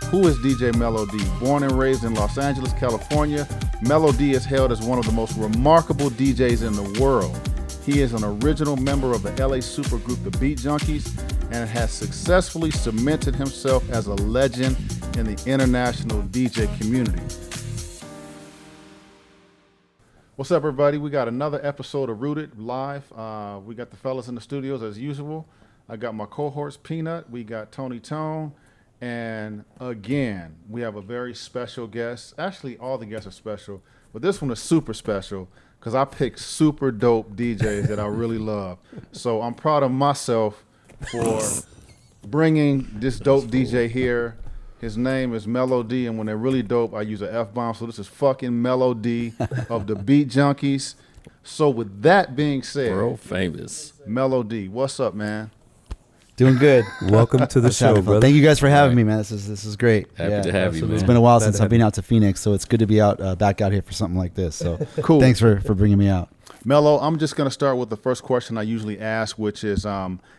Who is DJ Melo D? Born and raised in Los Angeles, California, Melo D is hailed as one of the most remarkable DJs in the world. He is an original member of the LA supergroup, the Beat Junkies, and has successfully cemented himself as a legend in the international DJ community. What's up, everybody? We got another episode of Rooted live. We got the fellas in the studios as usual. I got my cohorts, Peanut. We got Tony Tone. And again, we have a very special guest. Actually, all the guests are special, but this one is super special because I picked super dope DJs that I really love. So I'm proud of myself for bringing this dope DJ here. His name is Melo D, and when they're really dope, I use an F-bomb. So this is fucking Melo D of the Beat Junkies. So with that being said, world famous Melo D, what's up, man? Doing good. Welcome to the show, brother. Thank you guys for having me, man. This is great. Happy to have you, man. It's been a while since I've been out to Phoenix, so it's good to be out back out here for something like this. So cool. Thanks for bringing me out. Melo, I'm just going to start with the first question I usually ask, which is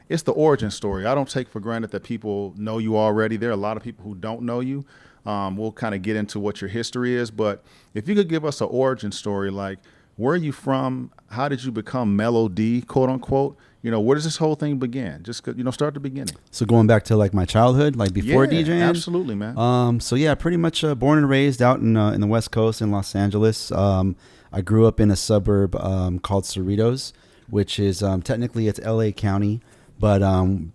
it's the origin story. I don't take for granted that people know you already. There are a lot of people who don't know you. We'll kind of get into what your history is, but if you could give us an origin story, like where are you from? How did you become Melo D, quote unquote? You know, where does this whole thing begin? Just, start at the beginning. So going back to like my childhood, like before DJing? Absolutely, man. So yeah, pretty much born and raised out in the West Coast in Los Angeles. I grew up in a suburb called Cerritos, which is technically it's LA County, but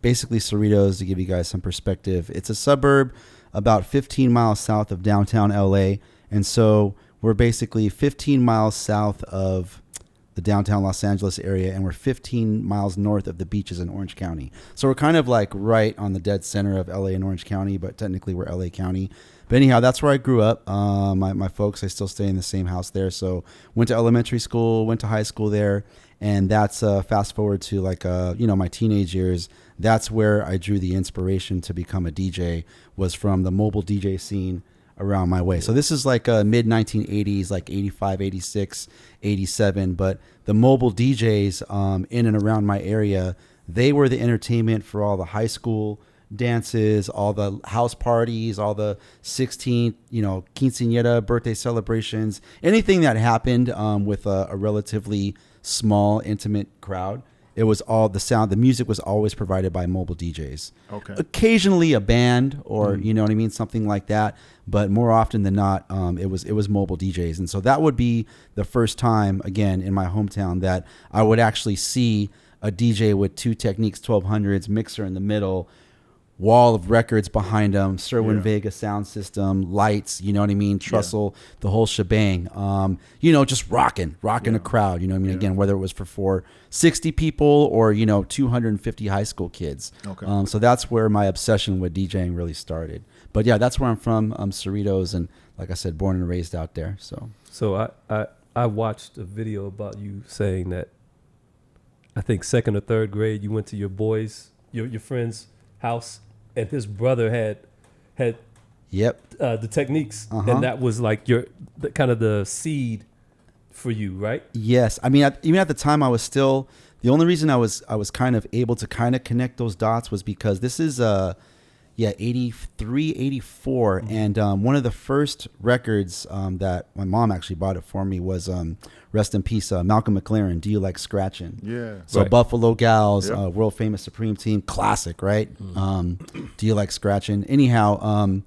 basically Cerritos, to give you guys some perspective, it's a suburb about 15 miles south of downtown LA. And so we're basically 15 miles south of the downtown Los Angeles area, and we're 15 miles north of the beaches in Orange County. So we're kind of like right on the dead center of LA and Orange County, but technically we're LA County. But anyhow, that's where I grew up. My folks, I still stay in the same house there. So went to elementary school, went to high school there, and that's fast forward to like my teenage years. That's where I drew the inspiration to become a DJ, was from the mobile DJ scene around my way. So this is like mid 1980s, like 85, 86, 87. But the mobile DJs in and around my area, they were the entertainment for all the high school dances, all the house parties, all the 16th, quinceañera, birthday celebrations, anything that happened with a relatively small, intimate crowd. It was all the sound. The music was always provided by mobile DJs. Okay. Occasionally a band or something like that, but more often than not, it was mobile DJs. And so that would be the first time, again, in my hometown that I would actually see a DJ with two Technics 1200s, mixer in the middle, wall of records behind them, Sherwin Vega sound system, lights, Trussell, the whole shebang. Just rocking a crowd, again, whether it was for 460 people or, 250 high school kids. Okay. So that's where my obsession with DJing really started. But yeah, that's where I'm from, Cerritos, and like I said, born and raised out there. So I watched a video about you saying that I think second or third grade, you went to your friend's house, and his brother had the Techniques, and that was like kind of the seed for you, right? Yes. I mean, even at the time, I was still, the only reason I was kind of able to kind of connect those dots was because this is 83, 84, and one of the first records that my mom actually bought it for me was rest in peace, Malcolm McLaren, Do You Like Scratching? Yeah. So right. Buffalo Gals, world famous Supreme Team, classic, right? Do You Like Scratching? Anyhow,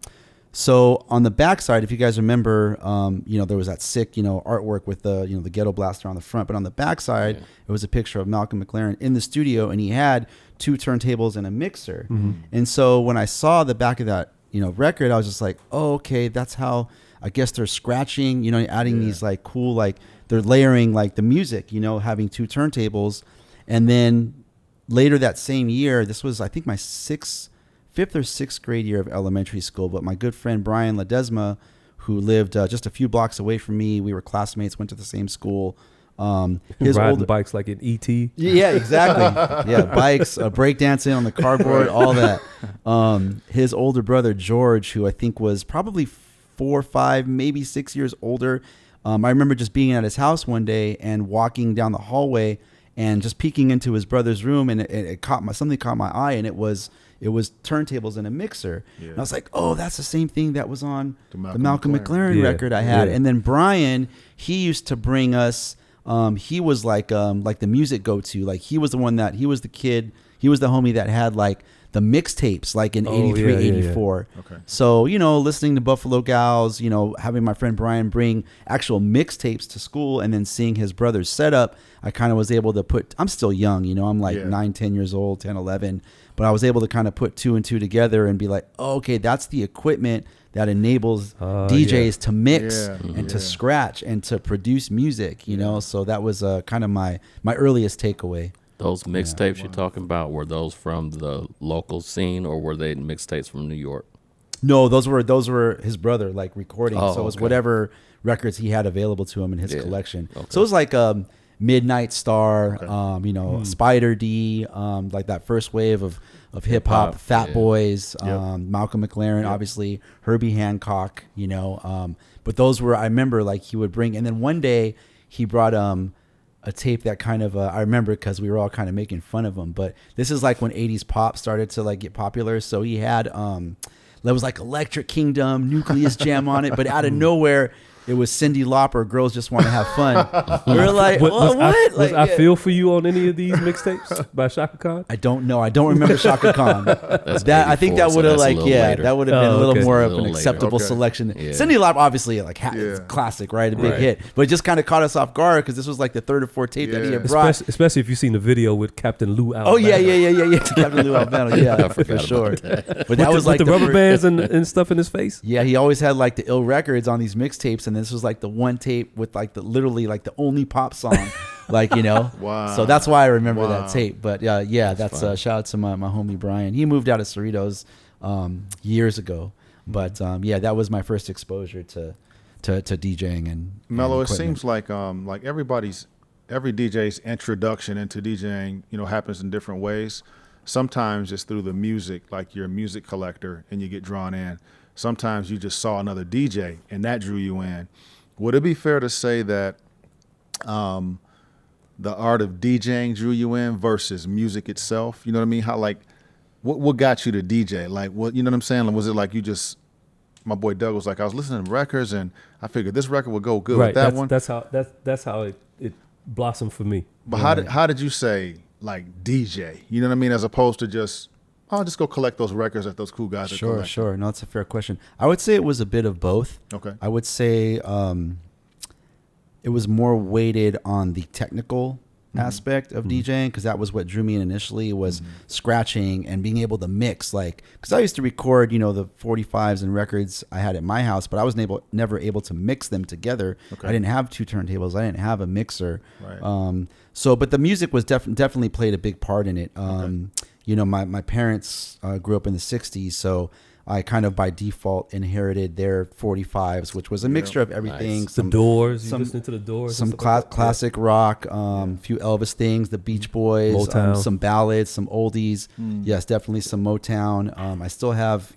so on the backside, if you guys remember, there was that sick, artwork with the ghetto blaster on the front, but on the backside, it was a picture of Malcolm McLaren in the studio, and he had 2 turntables and a mixer. Mm-hmm. And so when I saw the back of that, record, I was just like, oh, okay, that's how I guess they're scratching, adding these like cool, like they're layering like the music, having 2 turntables. And then later that same year, this was, I think, my 5th or 6th grade year of elementary school, but my good friend Brian Ledesma, who lived just a few blocks away from me, we were classmates, went to the same school. His riding bikes like in E.T. Yeah, exactly. Bikes, breakdancing on the cardboard, all that. His older brother George, who I think was probably 4, 5, maybe 6 years older. I remember just being at his house one day and walking down the hallway, and just peeking into his brother's room, and it something caught my eye, and it was turntables and a mixer. Yeah. And I was like, oh, that's the same thing that was on the Malcolm McLaren record I had. And then Brian, he used to bring us. He was like the music go-to. Like he was the homie that had like the mixtapes like in 83, 84. Okay. So, listening to Buffalo Gals, having my friend Brian bring actual mixtapes to school and then seeing his brother's setup, I kind of was able to I'm still young, I'm like 9, 10 years old, 10, 11, but I was able to kind of put 2 and 2 together and be like, oh, okay, that's the equipment that enables DJs to mix and to scratch and to produce music, so that was kind of my earliest takeaway. Those mixtapes you're talking about, were those from the local scene or were they mixtapes from New York? No, those were his brother like recording. So it was whatever records he had available to him in his collection. Okay. So it was like Midnight Star, Spider D, like that first wave of hip hop, Fat Boys, Malcolm McLaren, obviously Herbie Hancock, but those were, I remember like he would bring, and then one day he brought a tape that kind of I remember because we were all kind of making fun of him, but this is like when 80s pop started to like get popular. So he had there was like Electric Kingdom, Nucleus Jam on it, but out of nowhere it was Cyndi Lauper, Girls Just Want to Have Fun. We were like, what? I Feel For You on any of these mixtapes by Shaka Khan? I don't know. I don't remember Shaka Khan. I think that would have that would have been a little more of an acceptable selection. Yeah. Cyndi Lauper, obviously, like classic, right? A big hit, but it just kind of caught us off guard because this was like the 3rd or 4th tape that he had brought. Especially if you've seen the video with Captain Lou Albano. Oh yeah. Captain Lou Albano, yeah, for sure. But that was like the rubber bands and stuff in his face. Yeah, he always had like the ill records on these mixtapes, and this was like the one tape with like literally like the only pop song, like Wow. So that's why I remember that tape. But that's shout out to my homie Brian. He moved out of Cerritos years ago, but that was my first exposure to DJing and Melo. It seems like every DJ's introduction into DJing happens in different ways. Sometimes it's through the music, like you're a music collector and you get drawn in. Sometimes you just saw another DJ and that drew you in. Would it be fair to say that the art of DJing drew you in versus music itself? You know what I mean? How what got you to DJ? Like what, you know what I'm saying? Was it like you just, my boy Doug was like, I was listening to records and I figured this record would go good with that one. That's how it blossomed for me. But how did you say like DJ? You know what I mean? As opposed to just, I'll just go collect those records that those cool guys are collecting. Sure. No, that's a fair question. I would say it was a bit of both. Okay. I would say it was more weighted on the technical aspect of DJing, because that was what drew me in initially, was scratching and being able to mix. Like, because I used to record, the 45s and records I had at my house, but I was never able to mix them together. Okay. I didn't have 2 turntables. I didn't have a mixer. Right. But the music was definitely played a big part in it. My parents grew up in the 60s, so I kind of by default inherited their 45s, which was a mixture of everything. Nice. The Doors, you listening to the Doors? Some classic rock, few Elvis things, the Beach Boys, some ballads, some oldies. Yes, definitely some Motown. I still have,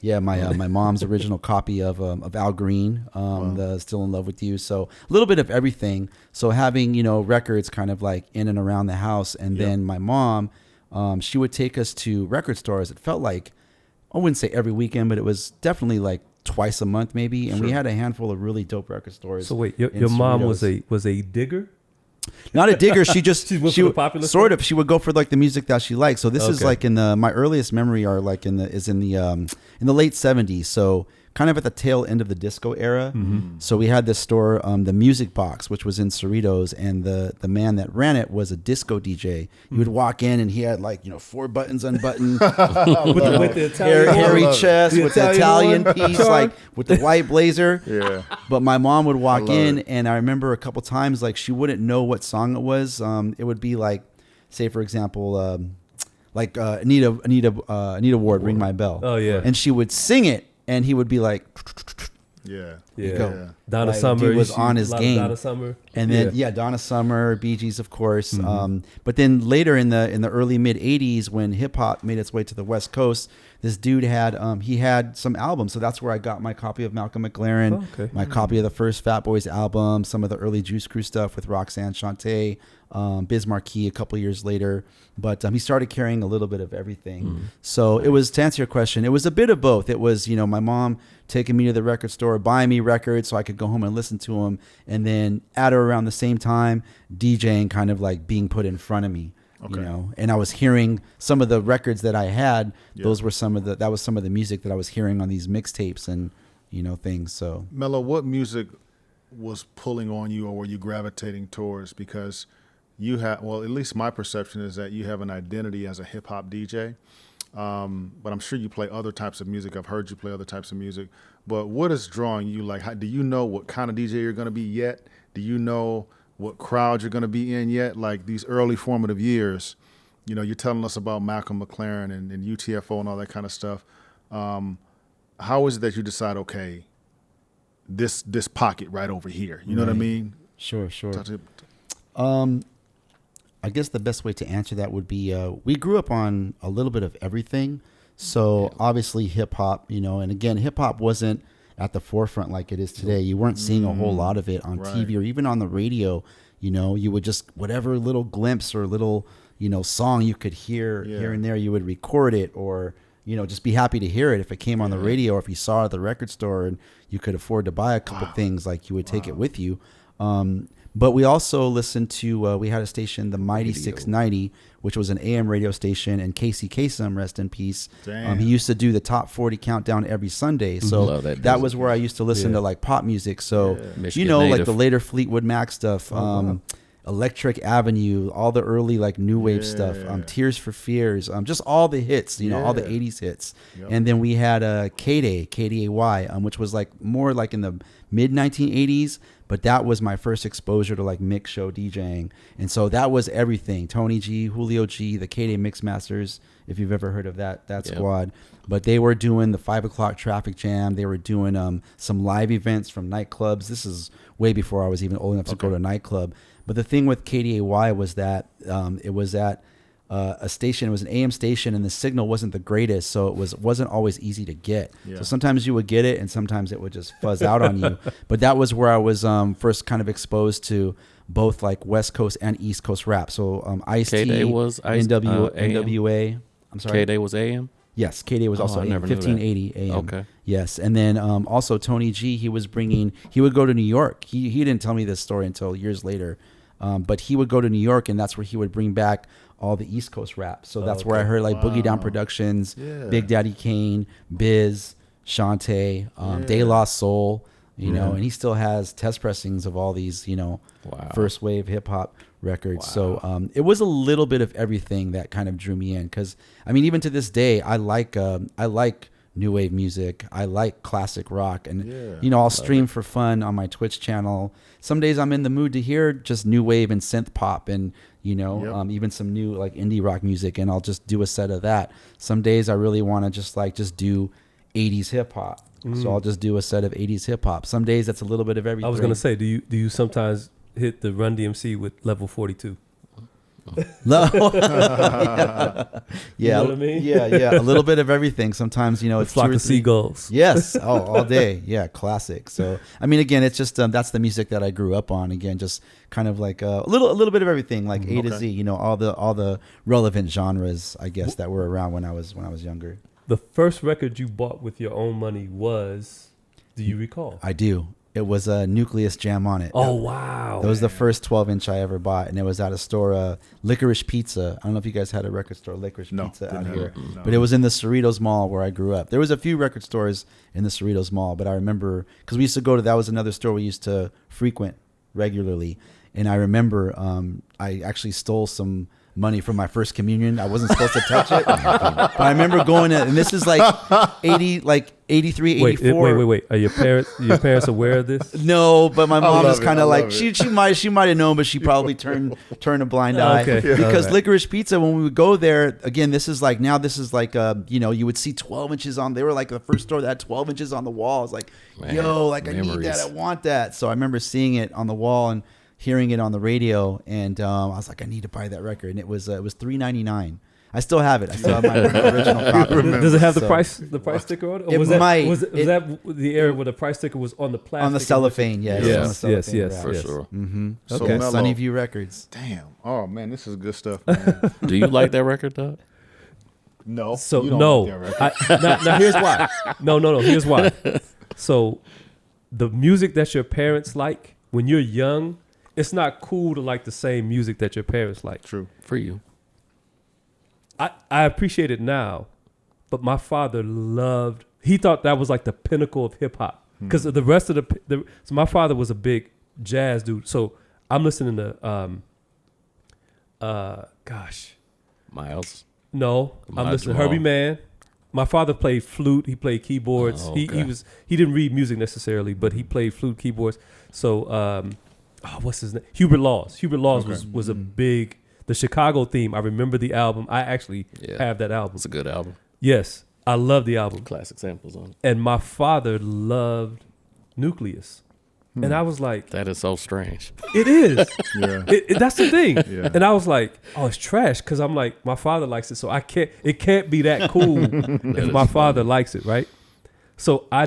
my mom's original copy of Al Green, the Still in Love with You. So a little bit of everything. So having, records kind of like in and around the house. And then my mom, she would take us to record stores. It felt like, I wouldn't say every weekend, but it was definitely like twice a month maybe. And we had a handful of really dope record stores. So wait, your mom was a digger? Not a digger. She just she would go for like the music that she liked. So this is like in my earliest memory are like in the late 70s. So kind of at the tail end of the disco era. So we had this store, the Music Box, which was in Cerritos, and the man that ran it was a disco DJ. You would walk in and he had like 4 buttons unbuttoned, with the Italian hairy chest, with the Italian piece, like with the white blazer. Yeah. But my mom would walk in, and I remember a couple times like she wouldn't know what song it was. It would be like, say for example, Anita Ward, Ring My Bell. Oh yeah. And she would sing it. And he would be like, Donna Summer was on his game. Donna Summer, and then Donna Summer, Bee Gees, of course. But then later in the early mid '80s, when hip hop made its way to the West Coast, this dude had he had some albums, so that's where I got my copy of Malcolm McLaren, my copy of the first Fat Boys album, some of the early Juice Crew stuff with Roxanne Shante, Biz Markie a couple years later. But he started carrying a little bit of everything. So it was, to answer your question, it was a bit of both. It was, you know, my mom taking me to the record store, buying me records so I could go home and listen to them, and then at or around the same time, DJing kind of like being put in front of me. You know, and I was hearing some of the records that I had. Those were that was some of the music that I was hearing on these mixtapes and, you know, things. So Melo, what music was pulling on you, or were you gravitating towards? Because you have, well, at least my perception is that you have an identity as a hip hop DJ. But I'm sure you play other types of music. I've heard you play other types of music. But what is drawing you? Like, do you know what kind of DJ you're going to be yet? Do you know what crowd you're going to be in yet? Like these early formative years, you know, you're telling us about Malcolm McLaren and UTFO and all that kind of stuff. How is it that you decide, okay, this pocket right over here, you know what I mean? Sure. I guess the best way to answer that would be, we grew up on a little bit of everything. So obviously hip hop, you know, and again, hip hop wasn't at the forefront like it is today. You weren't seeing a whole lot of it on TV or even on the radio. You know, you would just, whatever little glimpse or little, you know, song you could hear here and there, you would record it, or, you know, just be happy to hear it if it came on the radio, or if you saw it at the record store and you could afford to buy a couple things, like you would take it with you. But we also listened to, we had a station, the Mighty 690, which was an AM radio station, and Casey Kasem, rest in peace. He used to do the top 40 countdown every Sunday. So that was where I used to listen to like pop music. So, you know, like the later Fleetwood Mac stuff, Electric Avenue, all the early like new wave stuff, Tears for Fears, just all the hits, you know, all the 80s hits. And then we had K-Day, K-D-A-Y, which was like more like in the mid 1980s. But that was my first exposure to like mix show DJing. And so that was everything. Tony G, Julio G, the K-Day Mix Masters, if you've ever heard of that squad. But they were doing the 5 o'clock traffic jam. They were doing some live events from nightclubs. This is way before I was even old enough to go to a nightclub. But the thing with KDAY was that it was at a station. It was an AM station, and the signal wasn't the greatest, so it wasn't always easy to get. So sometimes you would get it, and sometimes it would just fuzz out on you. But that was where I was first kind of exposed to both like West Coast and East Coast rap. So Ice-T, was NWA. I'm sorry. K-Day was AM? Yes, K-Day was also AM, 1580 AM. Okay. Yes, and then also Tony G, he would go to New York. He didn't tell me this story until years later, but he would go to New York, and that's where he would bring back all the East Coast rap. So that's where I heard like Boogie Down Productions, Big Daddy Kane, Biz, Shante, De La Soul, you know, and he still has test pressings of all these, you know, first wave hip hop records. So it was a little bit of everything that kind of drew me in, because I mean, even to this day, I like new wave music. I like classic rock, and you know, I'll stream for fun on my Twitch channel. Some days I'm in the mood to hear just new wave and synth pop, and you know, even some new like indie rock music, and I'll just do a set of that. Some days I really want to just do 80s hip hop, so I'll just do a set of 80s hip hop. Some days that's a little bit of everything. I was gonna say, do you sometimes hit the Run DMC with level 42? No. You know what I mean? Yeah, a little bit of everything. Sometimes, you know, it's Flock of Seagulls. Yes, all day. Yeah, classic. So I mean, again, it's just that's the music that I grew up on. Again, just kind of like a little bit of everything, like A to Z. You know, all the relevant genres, I guess, that were around when I was younger. The first record you bought with your own money was, do you recall? I do. It was a Nucleus Jam on it. Oh, wow. That was the first 12-inch I ever bought, and it was at a store, Licorice Pizza. I don't know if you guys had a record store, Licorice Pizza, out here. No. But it was in the Cerritos Mall where I grew up. There was a few record stores in the Cerritos Mall, but I remember, because we used to go to, that was another store we used to frequent regularly. And I remember I actually stole some money from my first communion. I wasn't supposed to touch it. But I remember going to, and this is like 83, 84. Wait. Are your parents aware of this? No, but my mom is kind of like, she might have known, but she probably turned a blind eye. Okay. Because Licorice Pizza, when we would go there, again, this is like, you know, you would see 12 inches on, they were like the first store that had 12 inches on the wall. I was like, yo, like memories. I need that, I want that. So I remember seeing it on the wall and hearing it on the radio, and I was like, I need to buy that record, and it was $3.99. I still have it. I still have my original copy. Does it have the So- price sticker on it? Or It was that, might. Was that the era where the price sticker was on the plastic? On the cellophane, yes. Yes, on the cellophane yes, wrap. For sure. Mm-hmm. So Okay. Mello- Sunnyview Records. Damn. Oh man, this is good stuff, man. Do you like that record, though? No. So you don't no, like that record. now here's why. No. Here's why. So, the music that your parents like when you're young, it's not cool to like the same music that your parents like. True. For you. I appreciate it now, but my father loved. He thought that was like the pinnacle of hip hop because the rest of the. So my father was a big jazz dude. So I'm listening to Miles. No, I'm Miles listening to Jamal. Herbie Mann. My father played flute. He played keyboards. Oh, okay. He didn't read music necessarily, but he played flute, keyboards. So what's his name? Hubert Laws. Hubert Laws was a big. The Chicago theme. I remember the album. I actually have that album. It's a good album. Yes, I love the album. Classic samples on it. And my father loved Nucleus. And I was like, That is so strange. it is. Yeah. That's the thing. Yeah. And I was like, oh, it's trash. Because I'm like, my father likes it. So it can't be that cool if my father likes it, right? So I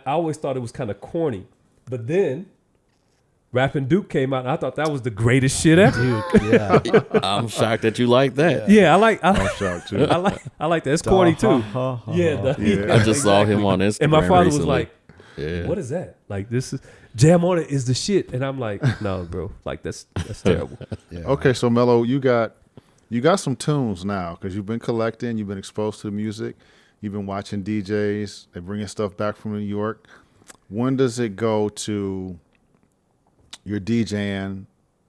always thought it was kind of corny. But then Rappin' Duke came out and I thought that was the greatest shit ever. Yeah. I'm shocked that you like that. Yeah, I I'm shocked too. like that. It's corny too. Yeah. Yeah. I just saw him on Instagram. And my father was recently. like, Yeah. what is that? Like, this is Jam On It is the shit. And I'm like, no, bro. Like, that's terrible. Yeah. Okay, so Mello, you got some tunes now because you've been collecting, you've been exposed to the music, you've been watching DJs, they're bringing stuff back from New York. When does it go to your DJing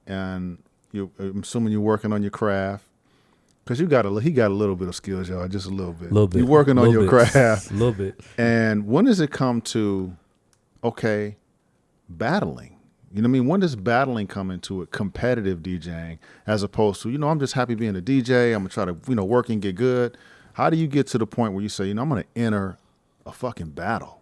and I'm assuming you're working on your craft? Because he got a little bit of skills, y'all, just a little bit. You're working on your craft. A little bit. And when does it come to, okay, battling? You know what I mean? When does battling come into it, competitive DJing, as opposed to, I'm just happy being a DJ. I'm going to try to, work and get good. How do you get to the point where you say, I'm going to enter a fucking battle?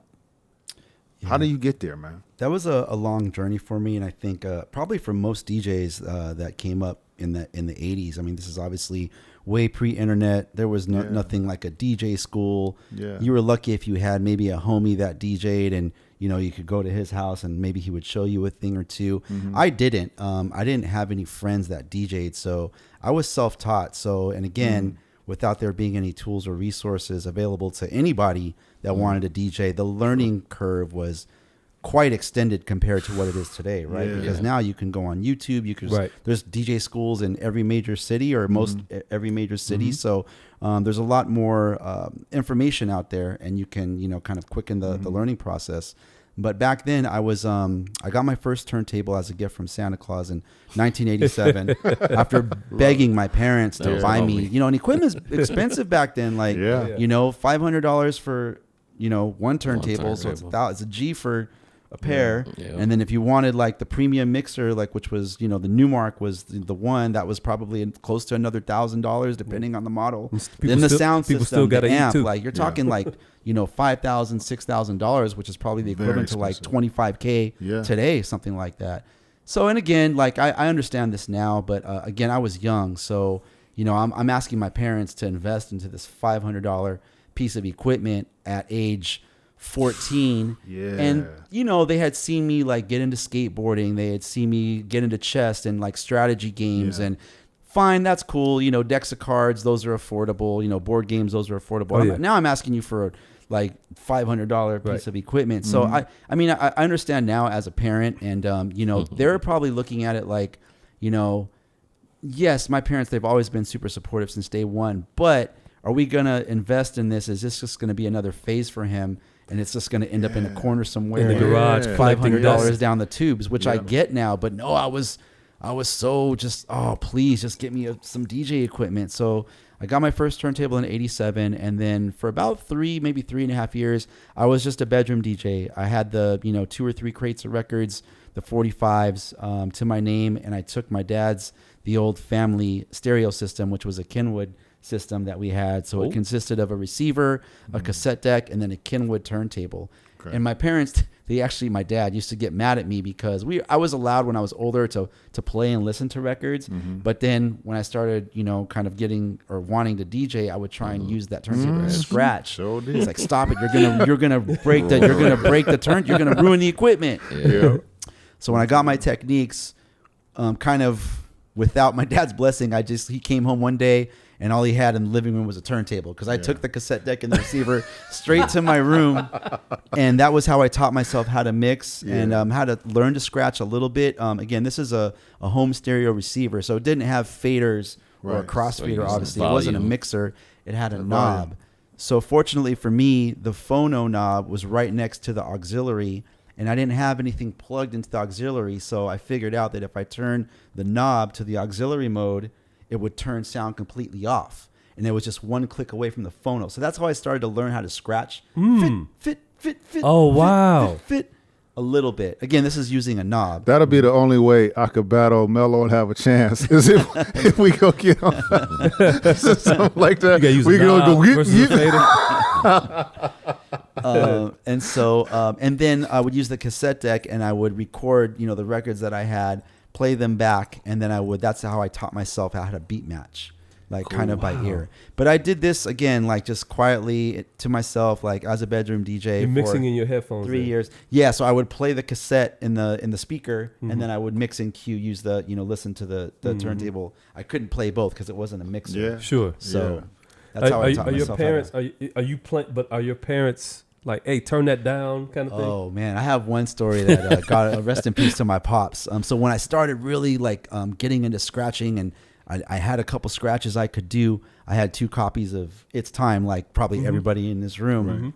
Yeah. How do you get there, man? That was a long journey for me, and I think probably for most DJs that came up in the 80s. I mean, this is obviously way pre-internet. There was nothing like a DJ school. Yeah. You were lucky if you had maybe a homie that DJ'd, and you could go to his house and maybe he would show you a thing or two. Mm-hmm. I didn't. I didn't have any friends that DJ'd, so I was self-taught. So, and again, without there being any tools or resources available to anybody that wanted to DJ, the learning curve was quite extended compared to what it is today, right? Yeah. Because now you can go on YouTube. You can Right. there's DJ schools in every major city or most every major city. So there's a lot more information out there, and you can kind of quicken the learning process. But back then, I was I got my first turntable as a gift from Santa Claus in 1987 after begging my parents to There's buy only- me. And equipment's expensive back then. Like Yeah. $500 for one turntable, so it's a G for a pair. Yeah. And then if you wanted like the premium mixer, like which was the Newmark was the one that was probably close to another $1,000 depending on the model. Then the sound system, still got the to eat amp, too. like you're talking like $5,000, $6,000, which is probably the Very equivalent to like expensive. $25K today, something like that. So, and again, like I understand this now, but again, I was young, so I'm asking my parents to invest into this $500 piece of equipment at age 14. Yeah. And they had seen me like get into skateboarding, they had seen me get into chess and like strategy games, and fine, that's cool. Decks of cards, those are affordable. Board games, those are affordable. Oh, yeah. Now I'm asking you for like $500 piece of equipment. So I mean I understand now as a parent, and they're probably looking at it like, yes, my parents, they've always been super supportive since day one, but are we going to invest in this? Is this just going to be another phase for him? And it's just going to end up in a corner somewhere In the garage, collecting $500 dust. down the tubes, which I get now. But no, I was so just, please just get me some DJ equipment. So I got my first turntable in 87. And then for about maybe 3.5 years, I was just a bedroom DJ. I had the, 2 or 3 crates of records, the 45s to my name. And I took my dad's, the old family stereo system, which was a Kenwood system that we had. So it consisted of a receiver, a cassette deck, and then a Kenwood turntable. Okay. And my parents, my dad used to get mad at me because I was allowed when I was older to play and listen to records. But then when I started, kind of getting or wanting to DJ, I would try and use that turntable to scratch. Sure did. It's like, stop it. You're gonna break the turn. You're going to ruin the equipment. Yeah. So when I got my techniques, kind of without my dad's blessing, he came home one day and all he had in the living room was a turntable, because I took the cassette deck and the receiver straight to my room, and that was how I taught myself how to mix and how to learn to scratch a little bit. Again, this is a home stereo receiver, so it didn't have faders or a crossfader. Obviously, it wasn't a mixer; it had a knob. So fortunately for me, the phono knob was right next to the auxiliary, and I didn't have anything plugged into the auxiliary, so I figured out that if I turn the knob to the auxiliary mode, it would turn sound completely off. And it was just one click away from the phono. So that's how I started to learn how to scratch. Fit. Oh, wow. Fit. A little bit. Again, this is using a knob. That'll be the only way I could battle Melo and have a chance, is if we go get on something like that. You gotta use We a knob go versus a fader. And then I would use the cassette deck and I would record, the records that I had, play them back, and then that's how I taught myself how to beat match, kind of by ear. But I did this again, just quietly to myself, as a bedroom DJ. You're mixing in your headphones. 3 years. Yeah. So I would play the cassette in the speaker, and then I would mix in cue, use the, listen to the turntable. I couldn't play both because it wasn't a mixer. Yeah. Sure. So that's how I taught myself. Are your parents like, hey, turn that down kind of thing? Oh man, I have one story that got rest in peace to my pops. So when I started really getting into scratching, and I had a couple scratches I could do, I had 2 copies of It's Time, like probably everybody in this room.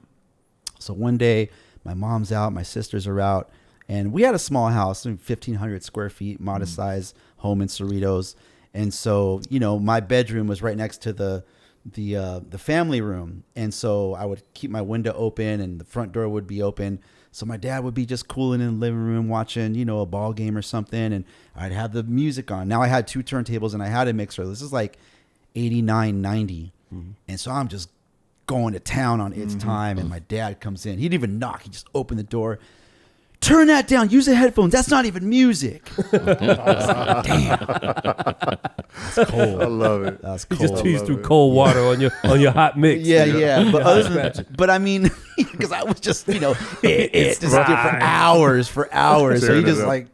So one day my mom's out, my sisters are out, and we had a small house, 1,500 square feet, modest size home in Cerritos. And so, my bedroom was right next to the family room, and so I would keep my window open and the front door would be open, so my dad would be just cooling in the living room watching a ball game or something, and I'd have the music on. Now I had 2 turntables and I had a mixer. This is like 89, 90, and so I'm just going to town on It's Time, and my dad comes in. He didn't even knock, he just opened the door. Turn that down. Use the headphones. That's not even music. I was like, damn. It's cold. I love it. That's You cold. just teased through cold water on your hot mix. Yeah. But I mean, because I was just, it's just for hours. So he just I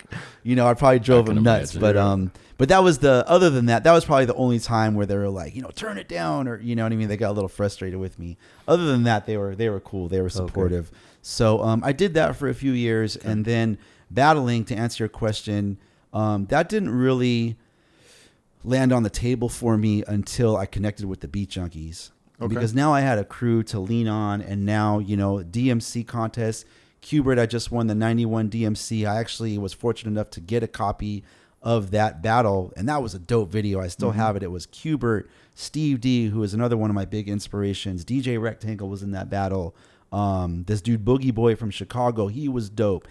probably drove him nuts. But that was other than that was probably the only time where they were like, turn it down, or what I mean? They got a little frustrated with me. Other than that, they were cool. They were supportive. Okay. So I did that for a few years, and then battling, to answer your question, that didn't really land on the table for me until I connected with the Beat Junkies. Okay. Because now I had a crew to lean on, and now, DMC contest. Qbert, I just won the 91 DMC. I actually was fortunate enough to get a copy of that battle, and that was a dope video. I still have it. It was Qbert, Steve D, who is another one of my big inspirations. DJ Rectangle was in that battle. This dude Boogie Boy from Chicago, he was dope.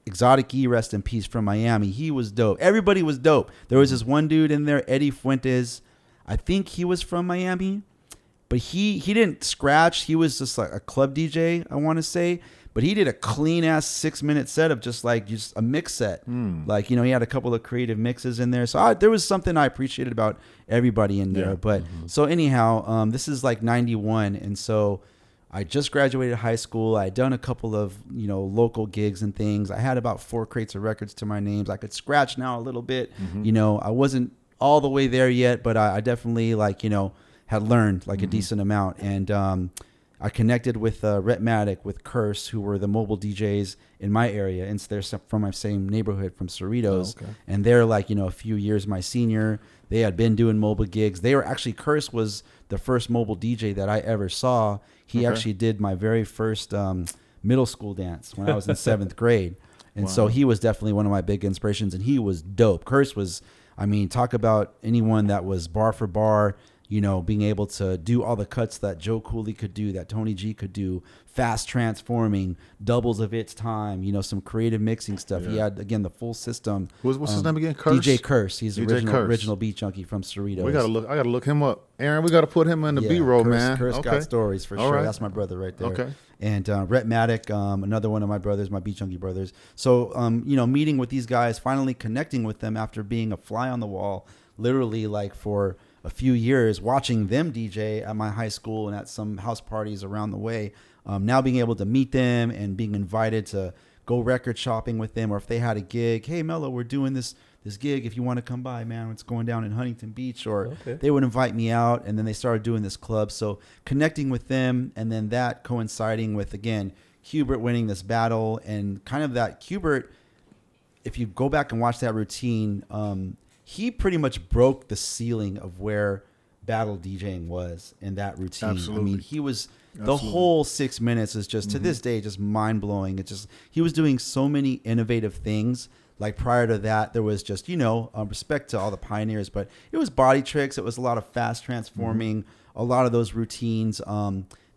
Exotic E, rest in peace, from Miami, he was dope. Everybody was dope. There was this one dude in there, Eddie Fuentes. I think he was from Miami, but he didn't scratch. He was just like a club DJ, I want to say. But he did a clean ass 6-minute set of just a mix set. He had a couple of creative mixes in there. So there was something I appreciated about everybody in there. But so anyhow, this is like 91, and so I just graduated high school. I had done a couple of, local gigs and things. I had about 4 crates of records to my names. I could scratch now a little bit. I wasn't all the way there yet, but I definitely had learned a decent amount. And I connected with Retmatic, with Curse, who were the mobile DJs in my area. And they're from my same neighborhood, from Cerritos. Oh, okay. And they're a few years my senior. They had been doing mobile gigs. They were actually, Curse was the first mobile DJ that I ever saw. He actually did my very first middle school dance when I was in 7th grade. And so he was definitely one of my big inspirations, and he was dope. Curse was, talk about anyone that was bar for bar, being able to do all the cuts that Joe Cooley could do, that Tony G could do, fast transforming, doubles of Its Time, some creative mixing stuff. Yeah. He had, again, the full system. What's his name again? Curse? DJ Curse. He's the original Beat Junkie from Cerritos. I gotta look him up. Aaron, we gotta put him in the B-roll, man. Curse got stories for sure. Right. That's my brother right there. Okay. and Rhett Maddock, another one of my brothers, my Beat Junkie brothers. So, meeting with these guys, finally connecting with them after being a fly on the wall, literally like for a few years, watching them DJ at my high school and at some house parties around the way. Now being able to meet them and being invited to go record shopping with them, or if they had a gig, hey Mello, we're doing this gig, if you want to come by, man, it's going down in Huntington Beach, or they would invite me out, and then they started doing this club. So connecting with them, and then that coinciding with, again, Hubert winning this battle, and kind of that Hubert, if you go back and watch that routine, he pretty much broke the ceiling of where battle DJing was in that routine. Absolutely. I mean, he was the whole 6 minutes is just to this day just mind blowing. It's just he was doing so many innovative things. Like prior to that, there was just respect to all the pioneers, but it was body tricks. It was a lot of fast transforming. A lot of those routines,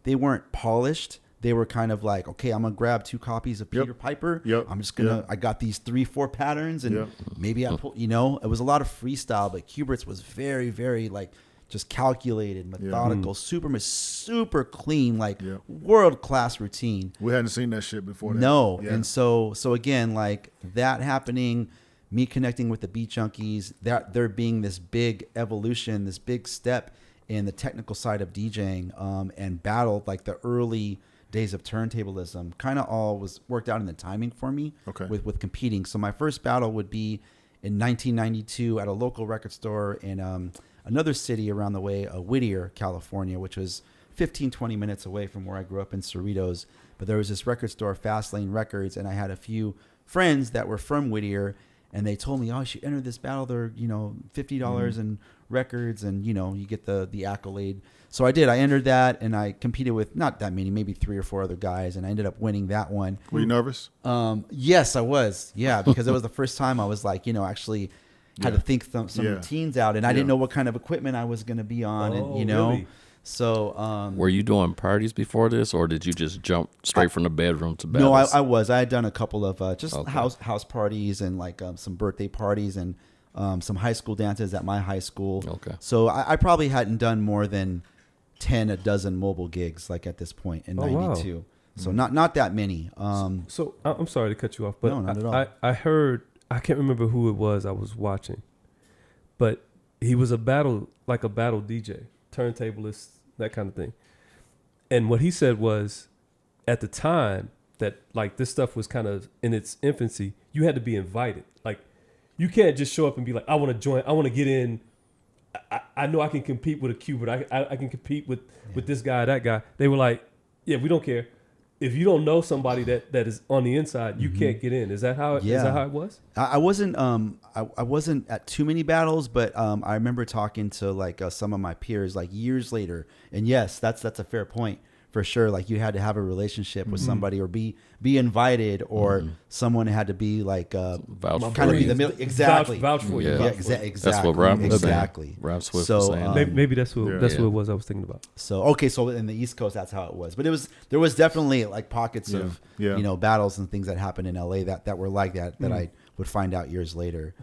they weren't polished. They were kind of like, okay, I'm gonna grab 2 copies of Peter Piper. I'm just gonna. I got these 3-4 patterns, and maybe I pull. It was a lot of freestyle, but Hubert's was very, very like just calculated, methodical, super clean, like world class routine. We hadn't seen that shit before. No, and so again, like that happening, me connecting with the Beat Junkies, that there being this big evolution, this big step in the technical side of DJing, and battle, like the early days of turntablism, kind of all was worked out in the timing for me with competing. So my first battle would be in 1992 at a local record store in another city around the way, Whittier, California, which was 15-20 minutes away from where I grew up in Cerritos. But there was this record store, Fast Lane Records, and I had a few friends that were from Whittier, and they told me, oh, you should enter this battle. They're, $50 in records, and, you get the accolade. So I did. I entered that, and I competed with not that many, maybe 3 or 4 other guys, and I ended up winning that one. Were you nervous? Yes, I was. Yeah, because it was the first time I was like, actually had to think some routines out, and I didn't know what kind of equipment I was going to be on, and really? So were you doing parties before this, or did you just jump straight from the bedroom to battles? No, I was. I had done a couple of house parties and like some birthday parties and some high school dances at my high school. Okay. So I probably hadn't done more than a dozen mobile gigs like at this point in '92. Wow. So not that many. So I'm sorry to cut you off, but no, not at all. I heard, I can't remember who it was I was watching, but he was a battle DJ, turntablist, that kind of thing. And what he said was, at the time that like this stuff was kind of in its infancy, you had to be invited. Like you can't just show up and be like, I want to join, I want to get in. I know I can compete with a Cubert. I can compete with this guy, that guy. They were like, yeah, we don't care. If you don't know somebody that is on the inside, you can't get in. Is that how? Is that how it was? I wasn't. I wasn't at too many battles, but I remember talking to like some of my peers like years later. And yes, that's a fair point for sure. Like you had to have a relationship with somebody, or be invited, or someone had to be like vouch for kind of be you. the middle. Exactly. Vouch for you. Yeah, exactly. That's what Rob was exactly. saying. Rob Swift So, was saying. Maybe that's what it was I was thinking about. So so in the East Coast, that's how it was. But there was definitely like pockets of battles and things that happened in LA that were like that I would find out years later.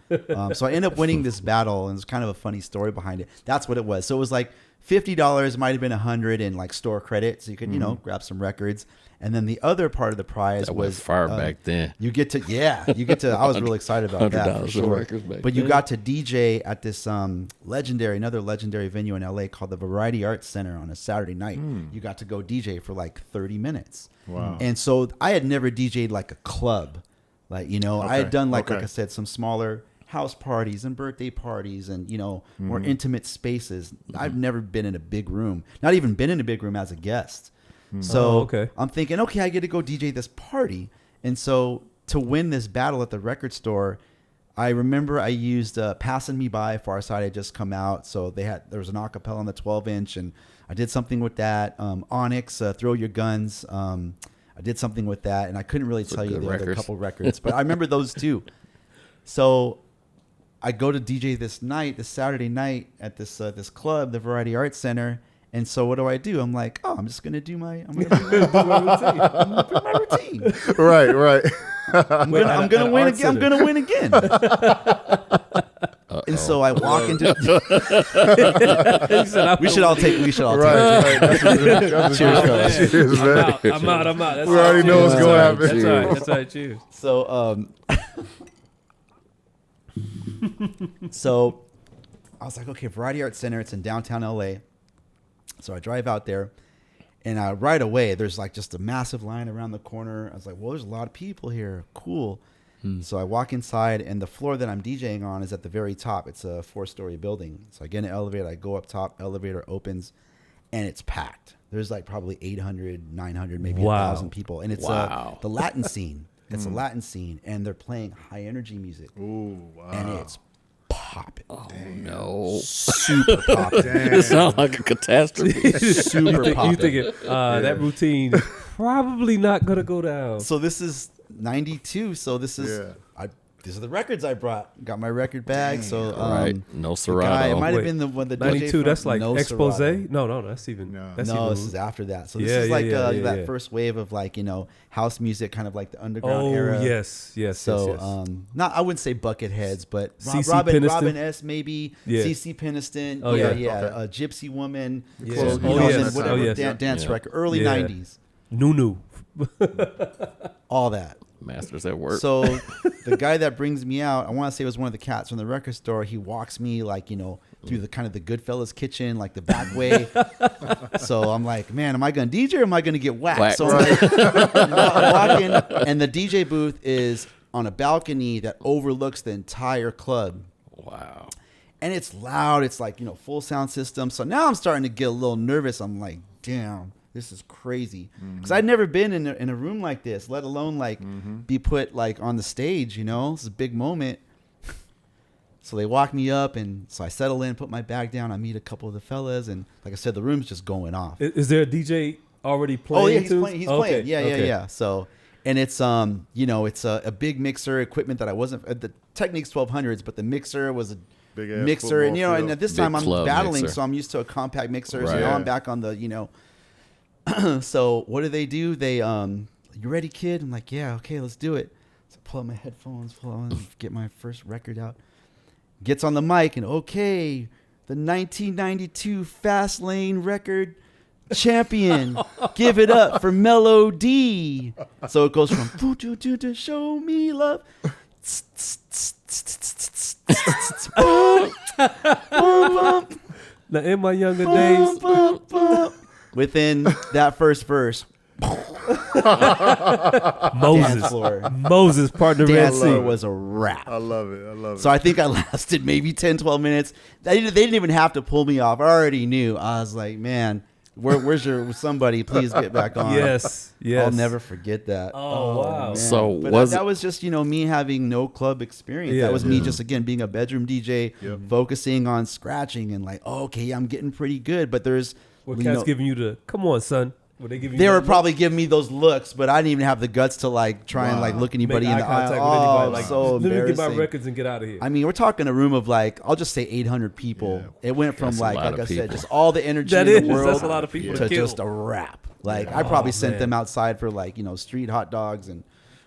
So I ended up winning this battle, and it's kind of a funny story behind it. That's what it was. So it was like $50, might have been $100 in like store credit, so you could grab some records. And then the other part of the prize was far back then. You get to I was really excited about that for sure. But you got to DJ at this another legendary venue in LA called the Variety Arts Center on a Saturday night. You got to go DJ for like 30 minutes. Wow. And so I had never DJ'd like a club. Like, I had done like I said, some smaller house parties and birthday parties and, more intimate spaces. I've never been in a big room, not even been in a big room as a guest. So I'm thinking, okay, I get to go DJ this party. And so to win this battle at the record store, I remember I used Passing Me By, Far Side had just come out. So there was an acapella on the 12-inch, and I did something with that. Onyx, Throw Your Guns. I did something with that, and I couldn't really tell you the other couple records, but I remember those two. So I go to DJ this Saturday night at this club, the Variety Arts Center. And so what do? I'm like, I'm just gonna do my routine. Right. I'm gonna win again. I'm gonna win again. And so I walk into. He said, We should all take. Right. That's Cheers, right. fellas. Cheers, man. I'm out. That's We already know what's That's gonna all happen. That's all right. That's all right. Cheers. So I was like, okay, Variety Arts Center. It's in downtown LA. So I drive out there, and right away there's like just a massive line around the corner. I was like, well, there's a lot of people here. Cool. So I walk inside, and the floor that I'm DJing on is at the very top. It's a 4-story building. So I get in an elevator. I go up top. Elevator opens, and it's packed. There's like probably 800, 900, maybe 1,000 people, and it's the Latin scene. It's a Latin scene, and they're playing high energy music. Ooh, wow. And it's popping. Oh no! Super popping. It sounds like a catastrophe. Super popping. You thinking that routine is probably not gonna go down? So this is 92. So this is these are the records I brought. Got my record bag. So Right. No the guy, it Cerritos. might have been the one the 92. DJ from That's like No expose. Cerritos. No, that's even. No. That's No, even, this is after that. So this Yeah, is yeah, like yeah, that yeah. first wave of like, house music, kind of like the underground Oh era. yes. So yes. not I wouldn't say Bucket Heads, but CeCe Robin Peniston? S maybe, Yeah. CeCe Peniston, Oh, yeah, yeah. Okay. a Gypsy Woman, Yeah. so, Oh, and yes. then whatever Oh, yes. dance Yeah. record, early Yeah. 90s, Nunu. all that. Masters at work. So the guy that brings me out, I want to say it was one of the cats from the record store. He walks me like, through the kind of the Goodfellas kitchen, like the back way. So I'm like, man, am I going to DJ or am I going to get whacked? Whacked. So I'm walking, and the DJ booth is on a balcony that overlooks the entire club. Wow. And it's loud. It's like, full sound system. So now I'm starting to get a little nervous. I'm like, damn, this is crazy. Because I'd never been in a room like this, let alone like be put like on the stage, This is a big moment. So they walk me up, and so I settle in, put my bag down. I meet a couple of the fellas, and like I said, the room's just going off. Is there a DJ already playing? Oh yeah, he's tunes? playing. He's Okay, playing. Yeah, okay. yeah. So, and it's it's a big mixer equipment that I wasn't. The Technics 1200s, but the mixer was a Big-ass mixer, and football and field. at this Big time I'm club battling, mixer. so I'm used to a compact mixer. So Right. now I'm back on the So what do? They you ready, kid? I'm like, yeah, okay, let's do it. So I pull out my headphones, get my first record out. Gets on the mic, and okay, the 1992 Fast Lane record champion. Give it up for Melo D. So it goes from to show me love. Now in my younger days, Within that first verse, dance Moses, floor. Moses partner Red Dance floor Sea. was a wrap. I love it. So I think I lasted maybe 10, 12 minutes. They didn't even have to pull me off. I already knew. I was like, man, where's your somebody? Please get back on. Yes. I'll never forget that. Oh, wow. man. So But was that was just me having no club experience. Yeah. That was me just again being a bedroom DJ, Yep. focusing on scratching and like, okay, I'm getting pretty good. But there's What cats giving you the? Come on, son. Were they giving you? they that were look? probably giving me those looks, but I didn't even have the guts to like try and like Wow. look Make anybody in eye the eye. contact Oh, with anybody. Like, so let me get my embarrassing. records and get out of here. I mean, we're talking a room of like, I'll just say 800 people. Yeah. It went from That's a like lot I of said, people. just all the energy That in is. the world That's a lot of people to to kill. just a wrap. Like I probably sent man. them outside for like street hot dogs and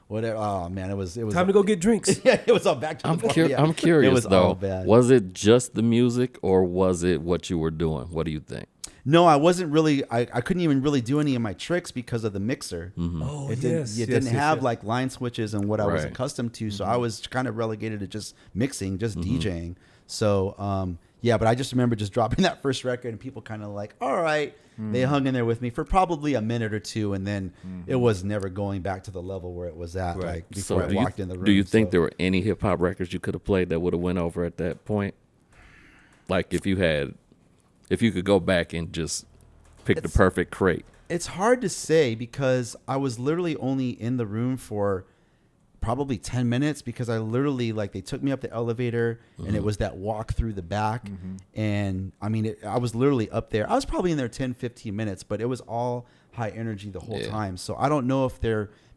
whatever. Oh man, it was Time to go get drinks. yeah, it was all back to I'm, the point. cur- Yeah. I'm curious It was though. all bad. Was it just the music or was it what you were doing? What do you think? No, I wasn't really. I couldn't even really do any of my tricks because of the mixer. Oh It yes. didn't have like line switches and what I was Right. accustomed to, so I was kind of relegated to just mixing, just DJing. So yeah, but I just remember just dropping that first record and people kind of like, all right, they hung in there with me for probably a minute or two, and then it was never going back to the level where it was at, Right. like before I do walked you, in the room. do you think So- there were any hip hop records you could have played that would have went over at that point? Like if you could go back and just pick the perfect crate. It's hard to say because I was literally only in the room for probably 10 minutes because I literally like they took me up the elevator and it was that walk through the back. And I mean, I was literally up there. I was probably in there 10, 15 minutes, but it was all high energy the whole Yeah. time. So I don't know if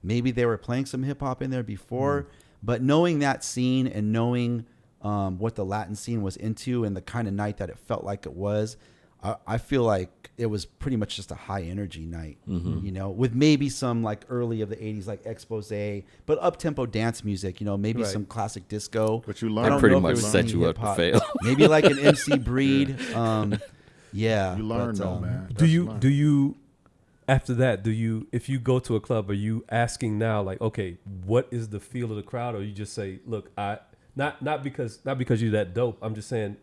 maybe they were playing some hip hop in there before, but knowing that scene and knowing what the Latin scene was into and the kind of night that it felt like it was, I feel like it was pretty much just a high energy night, you know, with maybe some like early of the 80s, like Expose, but up tempo dance music, you know, maybe some classic disco. But you I learned. don't pretty know if much there was set any you up to hip-hop. fail. Maybe like an MC Breed. Yeah. You learn but, though, man. Do That's you learn. do you after that, if you go to a club, are you asking now like, okay, what is the feel of the crowd, or you just say, look, I not because you're that dope. I'm just saying,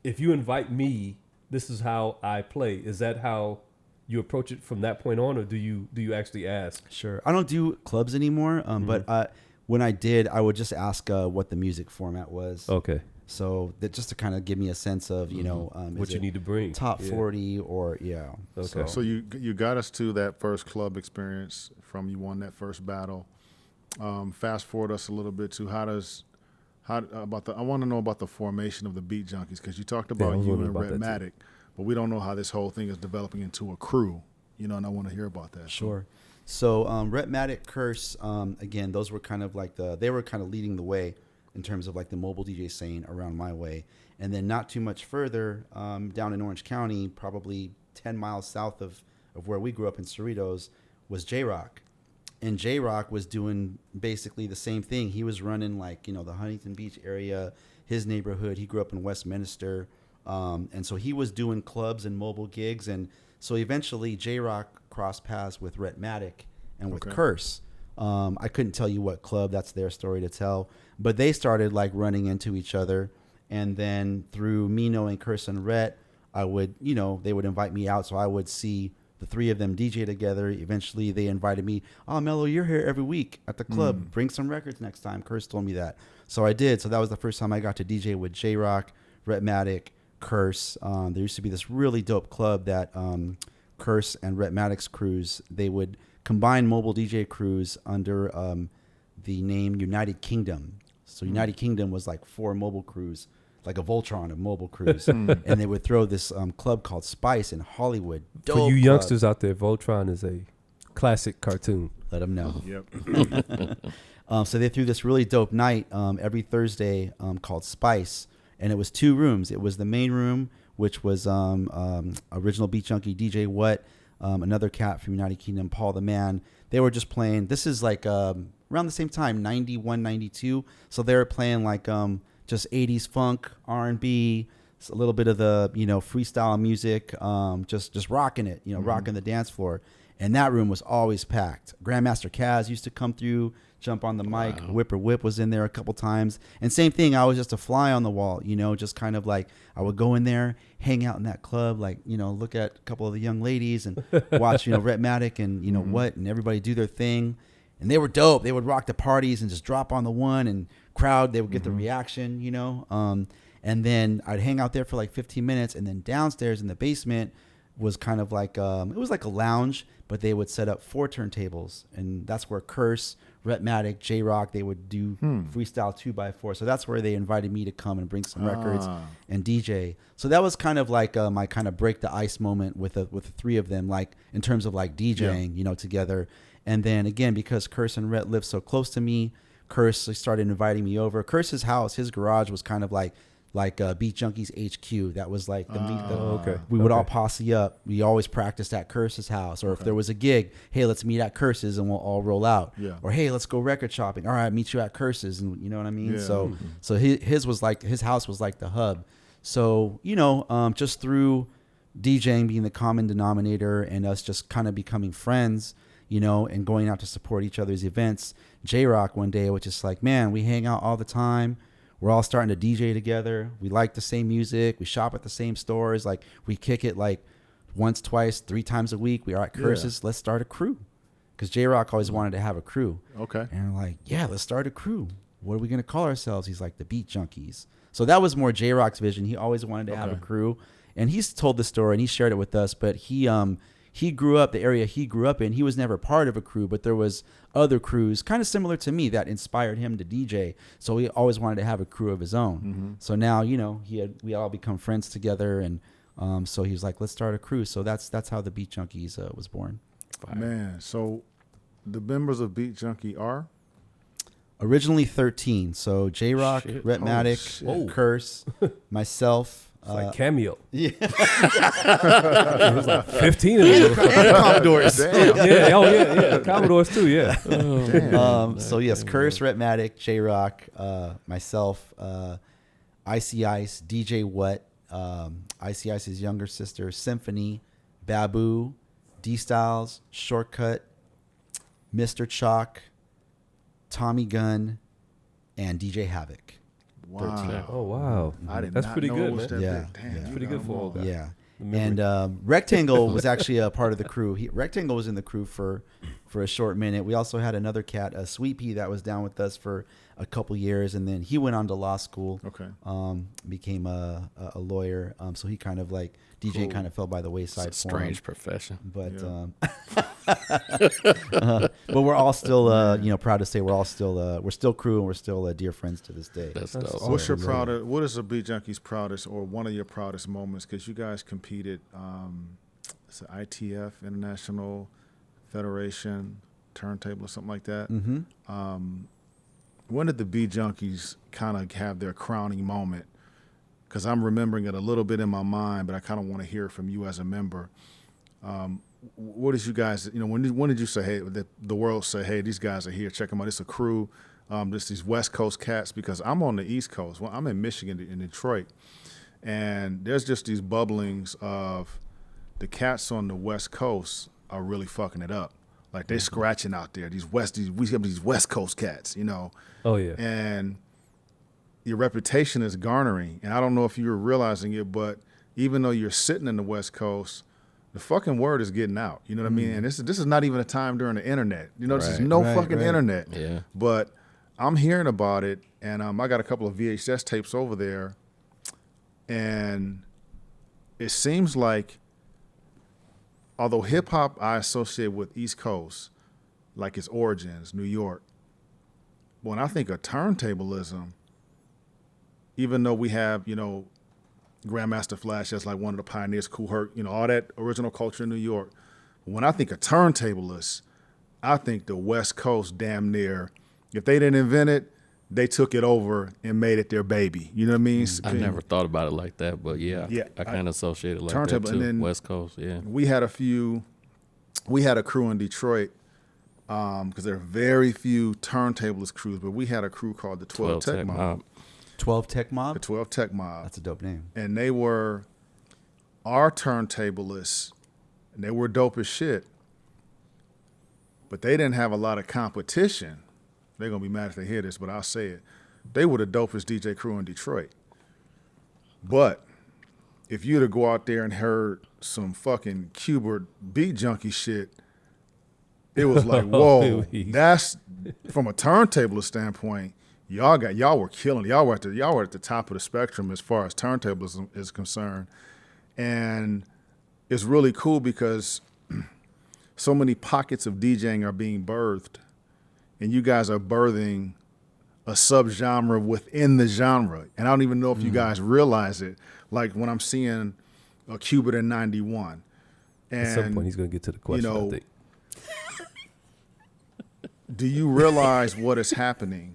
if you invite me, this is how I play. Is that how you approach it from that point on, or do you actually ask? Sure. I don't do clubs anymore, but when I did, I would just ask what the music format was. Okay. So that just to kind of give me a sense of, you know, What is you it need to bring. top Yeah. 40 or Okay. So you got us to that first club experience from you won that first battle. Fast forward us a little bit to I want to know about the formation of the Beat Junkies, because you talked Yeah, I about was you wondering and about that Redmatic, but we don't know how this whole thing is developing into a crew, you know, and I want to hear about that. Sure. So Redmatic, Curse, again, those were kind of like they were kind of leading the way in terms of like the mobile DJ scene around my way. And then not too much further, down in Orange County, probably 10 miles south of where we grew up in Cerritos, was J-Rock. And J-Rock was doing basically the same thing. He was running like, you know, the Huntington Beach area, his neighborhood. He grew up in Westminster. And so he was doing clubs and mobile gigs. And so eventually J-Rock crossed paths with Redmatic and with Curse. I couldn't tell you what club, that's their story to tell. But they started like running into each other. And then through me knowing Curse and Rhett, I would, you know, they would invite me out. So I would see the three of them DJ together. Eventually they invited me, oh, Melo, you're here every week at the club. Bring some records next time. Curse told me that. So I did. So that was the first time I got to DJ with J-Rock, Redmatic, Curse. There used to be this really dope club that Curse and Redmatic's crews, they would combine mobile DJ crews under the name United Kingdom. So United Kingdom was like 4 mobile crews, like a Voltron of mobile crews. And they would throw this club called Spice in Hollywood. Dope For you club. youngsters out there, Voltron is a classic cartoon. Let them know. Yep. So they threw this really dope night every Thursday called Spice. And it was 2 rooms. It was the main room, which was original Beat Junkie DJ What, another cat from United Kingdom, Paul the Man. They were just playing. This is like around the same time, 91, 92. So they were playing like just 80s funk, R&B, a little bit of the, you know, freestyle music, just rocking it, you know, rocking the dance floor. And that room was always packed. Grandmaster Kaz used to come through, jump on the mic. Wow. Whipper Whip was in there a couple times. And same thing, I was just a fly on the wall, you know, just kind of like I would go in there, hang out in that club, like, you know, look at a couple of the young ladies and watch, you know, Redmatic and, you know, what, and everybody do their thing. And they were dope. They would rock the parties and just drop on the one and crowd. They would get the reaction, you know. And then I'd hang out there for like 15 minutes. And then downstairs in the basement was kind of like, it was like a lounge, but they would set up 4 turntables. And that's where Curse, Redmatic, J-Rock, they would do freestyle 2x4. So that's where they invited me to come and bring some records and DJ. So that was kind of like my kind of break the ice moment with the 3 of them, like in terms of like DJing, you know, together. And then again, because Curse and Rhett lived so close to me, Curse started inviting me over. Curse's house, his garage was kind of like Beat Junkies HQ. That was like the meet. Okay. We would all posse up. We always practiced at Curse's house. Or if there was a gig, hey, let's meet at Curse's and we'll all roll out. Yeah. Or hey, let's go record shopping. All right, meet you at Curse's, and you know what I mean. Yeah. So his was like his house was like the hub. So you know, just through DJing being the common denominator and us just kind of becoming friends, you know, and going out to support each other's events. J-Rock one day was just like, man, we hang out all the time. We're all starting to DJ together. We like the same music. We shop at the same stores. Like we kick it like once, twice, 3 times a week. We are at Curse's. Let's start a crew. Because J-Rock always wanted to have a crew. Okay. And we're like, yeah, let's start a crew. What are we going to call ourselves? He's like, the Beat Junkies. So that was more J-Rock's vision. He always wanted to have a crew. And he's told the story and he shared it with us. But he grew up, the area he grew up in, he was never part of a crew, but there was other crews kind of similar to me that inspired him to DJ. So he always wanted to have a crew of his own. So now, you know, we all become friends together. And so he was like, let's start a crew. So that's how the Beat Junkies was born. Man, so the members of Beat Junkie are? Originally 13. So J-Rock, Shit. Redmatic, Holy shit. Curse, myself, It's like Cameo. Yeah. It was like 15 of them. And Commodores. Damn. Yeah, oh yeah. Commodores too, yeah. So yes, Curse, Rhetmatic, J-Rock, myself, Icy Ice, DJ What, Icy Ice's younger sister, Symphony, Babu, D-Styles, Shortcut, Mr. Chalk, Tommy Gunn, and DJ Havoc. Wow. Oh wow. I did That's not pretty know good, it was man. that Yeah, big. Damn, yeah. you Pretty got good them for all all. that. Yeah. The memory. And Rectangle was actually a part of the crew. Rectangle was in the crew for a short minute. We also had another cat, a Sweet Pea, that was down with us for a couple years, and then he went on to law school. Okay. Became a lawyer. So he kind of like DJ Cool. kind of fell by the wayside. It's a for him. strange profession. But Yeah. but we're all still proud to say we're still crew, and we're still dear friends to this day. That's That's dope. awesome. What's your proudest? What is a Beat Junkies proudest, or one of your proudest moments? Because you guys competed. It's the ITF, International Federation Turntable, or something like that. Mm-hmm. When did the Beat Junkies kind of have their crowning moment? Because I'm remembering it a little bit in my mind, but I kind of want to hear from you as a member. What did you guys? When did you say, hey, the world say, hey, these guys are here, check them out. It's a crew. Just these West Coast cats, because I'm on the East Coast. Well, I'm in Michigan, in Detroit, and there's just these bubblings of the cats on the West Coast are really fucking it up. Like they're scratching out there. We have these West Coast cats, Oh yeah. and your reputation is garnering. And I don't know if you were realizing it, but even though you're sitting in the West Coast, the fucking word is getting out. You know what I mean? And this is not even a time during the internet. This is Right. no Right, fucking right. internet. Yeah. But I'm hearing about it, and I got a couple of VHS tapes over there, and it seems like, although hip hop I associate with East Coast, like its origins, New York. When I think of turntablism, even though we have, Grandmaster Flash as like one of the pioneers, Kool Herc, all that original culture in New York. When I think of turntablists, I think the West Coast damn near, if they didn't invent it, they took it over and made it their baby. You know what I mean? I never thought about it like that, but yeah, Yeah, I kind of associate it like turntable, that and too. then- West Coast, yeah. We had a crew in Detroit, because there are very few turntablist crews, but we had a crew called the 12 Tech Mob. 12 Tech The Mob. 12 Tech Mob. That's a dope name. And they were our turntablists, and they were dope as shit. But they didn't have a lot of competition. They're going to be mad if they hear this, but I'll say it. They were the dopest DJ crew in Detroit. But if you'd have go out there and heard some fucking Cubert Beat Junkie shit, it was like, whoa, that's from a turntablist standpoint. Y'all were killing. Y'all were at the top of the spectrum as far as turntablism is concerned, and it's really cool because so many pockets of DJing are being birthed, and you guys are birthing a subgenre within the genre. And I don't even know if you guys realize it. Like when I'm seeing a Cubert in '91, and At some point, he's going to get to the question. I think. do you realize what is happening?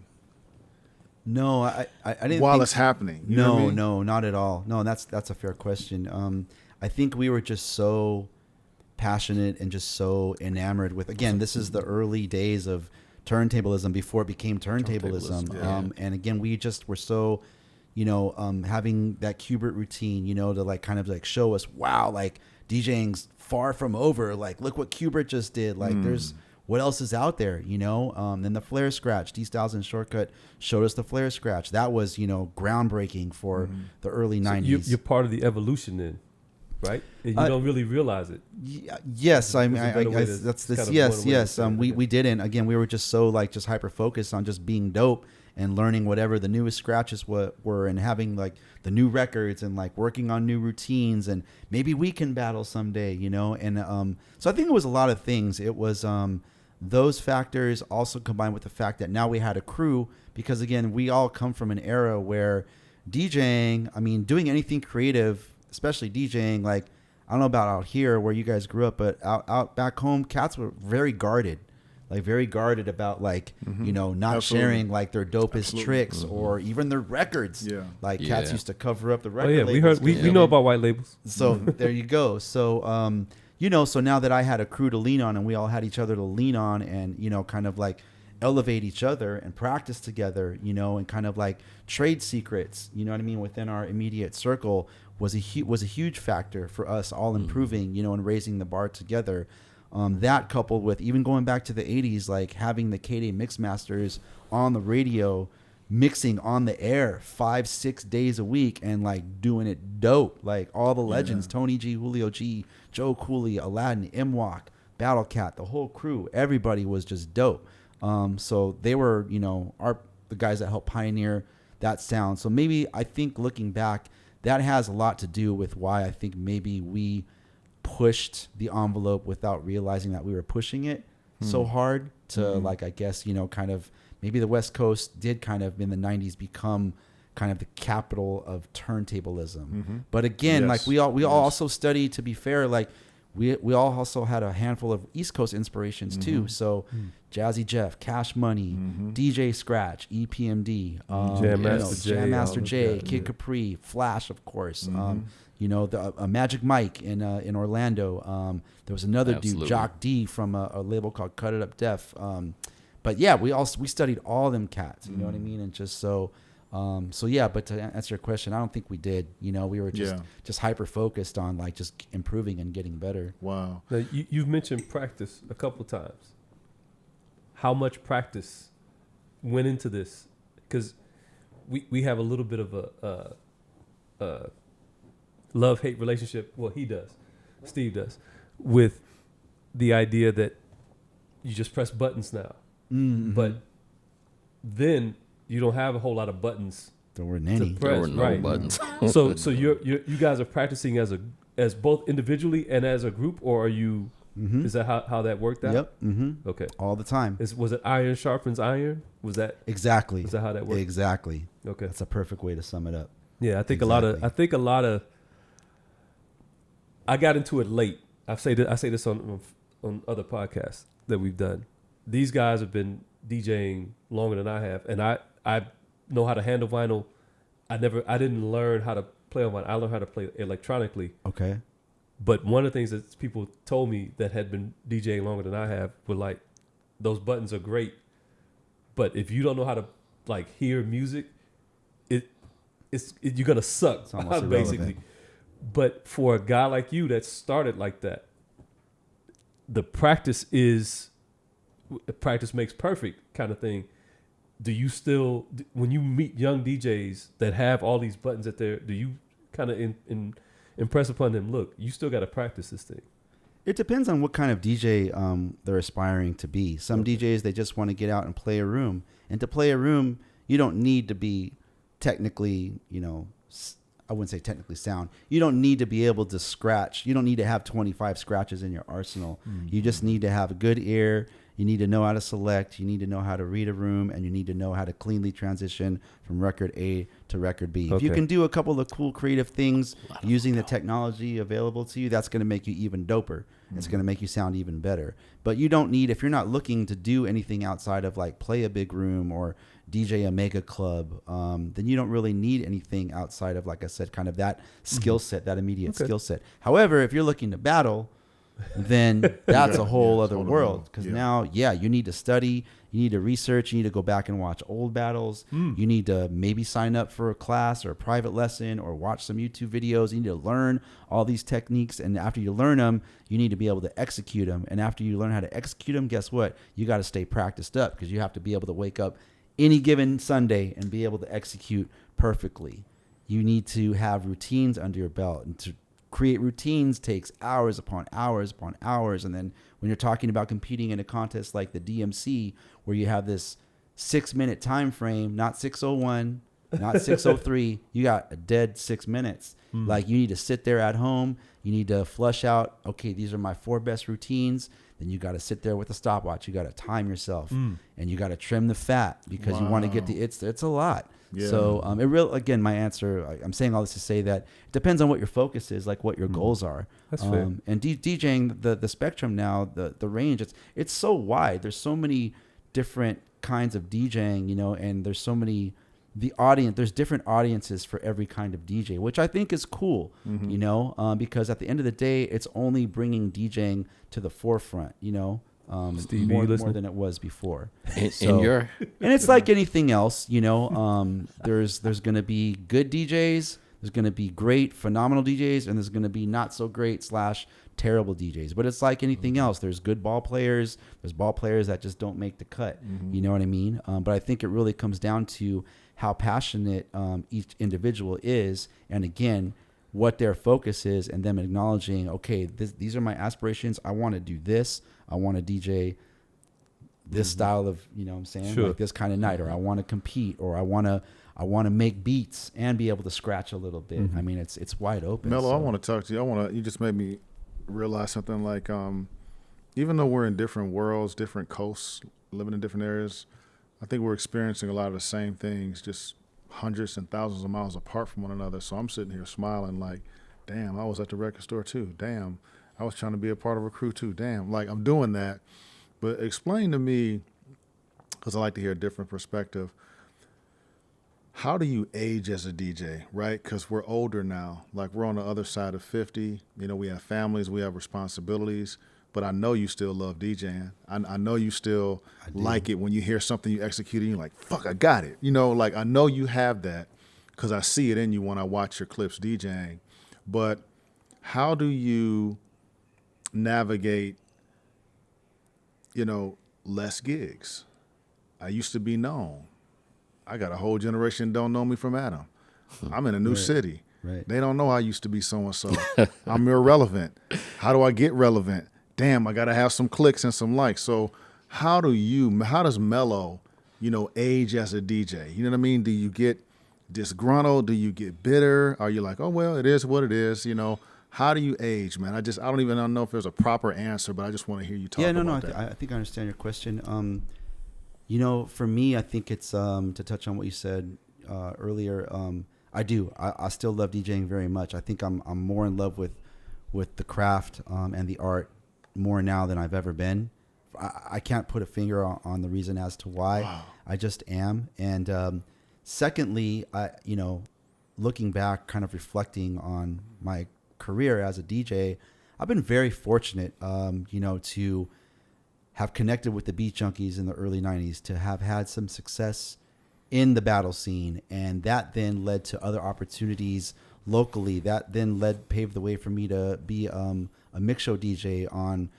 No, I didn't. While think it's happening. You know what I mean? No, not at all. No, that's a fair question. I think we were just so passionate and just so enamored with. Again, this is the early days of turntablism before it became turntablism. Yeah. And again, we just were so, having that Cubert routine, to like kind of like show us, wow, like DJing's far from over. Like, look what Cubert just did. Like, there's what else is out there, Then the flare scratch, D-Styles and Shortcut showed us the flare scratch. That was, groundbreaking for the early 90s. You're part of the evolution then, right? And you don't really realize it. Yes, I mean, There's a better way to that's kind this. of Yes, one way to yes. say it, We didn't. Again, we were just so like just hyper focused on just being dope and learning whatever the newest scratches were and having like the new records and like working on new routines and maybe we can battle someday, And so I think it was a lot of things. It was those factors also combined with the fact that now we had a crew because again, we all come from an era where DJing, I mean, doing anything creative, especially DJing, like I don't know about out here where you guys grew up, but out back home, cats were very guarded. like very guarded about like not Absolutely. sharing like their dopest Absolutely. tricks or even their records. Yeah. Like cats Yeah. used to cover up the Oh record. yeah, we labels heard we 'cause know they- about white labels. So there you go. So so now that I had a crew to lean on and we all had each other to lean on and kind of like elevate each other and practice together, and kind of like trade secrets, you know what I mean, within our immediate circle was a huge factor for us all improving, and raising the bar together. That coupled with even going back to the 80s, like having the K-Day mix masters on the radio, mixing on the air 5-6 days a week and like doing it dope. Like all the legends, Tony G, Julio G, Joe Cooley, Aladdin, M-Walk, Battle Cat, the whole crew, everybody was just dope. So they were, the guys that helped pioneer that sound. So maybe I think looking back, that has a lot to do with why I think maybe we pushed the envelope without realizing that we were pushing it so hard to like, I guess, kind of maybe the West Coast did kind of in the 90s become kind of the capital of turntablism. But again, like we all also studied, to be fair, like we all also had a handful of East Coast inspirations too. So Jazzy Jeff, Cash Money, DJ Scratch, EPMD, Jam Master J, Kid Capri, Flash, of course. The Magic Mike in Orlando. There was another dude, Jock D, from a label called Cut It Up Def. But yeah, we studied all them cats. You know what I mean? And just so yeah. But to answer your question, I don't think we did. We were just hyper focused on like just improving and getting better. Wow. Now, you've mentioned practice a couple times. How much practice went into this? Because we have a little bit of a love-hate relationship. Well, he does. Steve does. With the idea that you just press buttons now. But then you don't have a whole lot of buttons. There weren't any. There were no buttons. So you guys are practicing as both individually and as a group, or are you? Is that how that worked out? Yep. Okay. All the time. Was it iron sharpens iron? Was that Exactly. Is that how that worked? Exactly. Okay. That's a perfect way to sum it up. Yeah, I think Exactly. a lot of. I got into it late. I say this on other podcasts that we've done. These guys have been DJing longer than I have, and I know how to handle vinyl. I didn't learn how to play on vinyl. I learned how to play electronically. Okay. But one of the things that people told me that had been DJing longer than I have were like, those buttons are great, but if you don't know how to like hear music, you're gonna suck. It's almost basically. irrelevant. But for a guy like you that started like that, the practice makes perfect kind of thing. Do you still, when you meet young DJs that have all these buttons do you kind of impress upon them, look, you still got to practice this thing? It depends on what kind of DJ they're aspiring to be. Some DJs, they just want to get out and play a room. And to play a room, you don't need to be technically, I wouldn't say technically sound. You don't need to be able to scratch. You don't need to have 25 scratches in your arsenal. You just need to have a good ear. You need to know how to select. You need to know how to read a room, and you need to know how to cleanly transition from record A to record B. If you can do a couple of cool creative things using the technology available to you, that's going to make you even doper. It's going to make you sound even better. But you don't need, if you're not looking to do anything outside of like play a big room or DJ a mega club, then you don't really need anything outside of, like I said, kind of that skill set, that immediate skill set. However, if you're looking to battle, then that's a whole other world. Because now, you need to study, you need to research, you need to go back and watch old battles. You need to maybe sign up for a class or a private lesson or watch some YouTube videos. You need to learn all these techniques. And after you learn them, you need to be able to execute them. And after you learn how to execute them, guess what? You got to stay practiced up, because you have to be able to wake up any given Sunday and be able to execute perfectly. You need to have routines under your belt, and to create routines takes hours upon hours upon hours. And then when you're talking about competing in a contest like the DMC, where you have this 6-minute time frame, not 6:01, not 6:03, you got a dead 6 minutes. Like, you need to sit there at home, you need to flush out, okay, these are my 4 best routines. Then you got to sit there with a stopwatch, you got to time yourself, and you got to trim the fat, because you want to get it's a lot. Yeah. So it real again, my answer. I'm saying all this to say that it depends on what your focus is, like what your goals are. That's fair. And DJing, the spectrum now, the range, it's so wide. There's so many different kinds of DJing, you know, and there's so many there's different audiences for every kind of DJ, which I think is cool, you know, because at the end of the day, it's only bringing DJing to the forefront, you know, Steve, more you listening? than it was before. And And it's like anything else, you know, there's going to be good DJs, there's going to be great, phenomenal DJs, and there's going to be not so great / terrible DJs. But it's like anything else. There's good ball players. There's ball players that just don't make the cut. You know what I mean? But I think it really comes down to how passionate each individual is. And again, what their focus is, and them acknowledging, okay, these are my aspirations. I want to do this. I want to DJ this style of, you know what I'm saying? Sure. Like this kind of night, or I want to compete, or I want to make beats and be able to scratch a little bit. I mean, it's wide open. Mello, so. I want to talk to you. You just made me realize something, like, even though we're in different worlds, different coasts, living in different areas, I think we're experiencing a lot of the same things, just hundreds and thousands of miles apart from one another. So I'm sitting here smiling like, damn, I was at the record store too. Damn, I was trying to be a part of a crew too. Damn, like I'm doing that. But explain to me, because I like to hear a different perspective, how do you age as a DJ, right? Because we're older now. Like, we're on the other side of 50. You know, we have families, we have responsibilities. But I know you still love DJing. I know you still like it when you hear something you execute and you're like, fuck, I got it. You know, like, I know you have that because I see it in you when I watch your clips DJing. But how do you navigate, you know, less gigs? I used to be known. I got a whole generation don't know me from Adam. I'm in a new city. Right. They don't know I used to be so-and-so. I'm irrelevant. How do I get relevant? Damn, I got to have some clicks and some likes. So how does Mello, you know, age as a DJ? You know what I mean? Do you get disgruntled? Do you get bitter? Are you like, oh, well, it is what it is, you know? How do you age, man? I don't even know if there's a proper answer, but I just want to hear you talk about that. I think I understand your question. You know, for me, I think it's to touch on what you said earlier. I do. I still love DJing very much. I think I'm more in love with the craft and the art more now than I've ever been. I can't put a finger on the reason as to why. Wow. I just am. And secondly, you know, looking back, kind of reflecting on my career as a DJ, I've been very fortunate, you know, to have connected with the Beat Junkies in the early 90s, to have had some success in the battle scene. And that then led to other opportunities locally. That then paved the way for me to be a mix show DJ on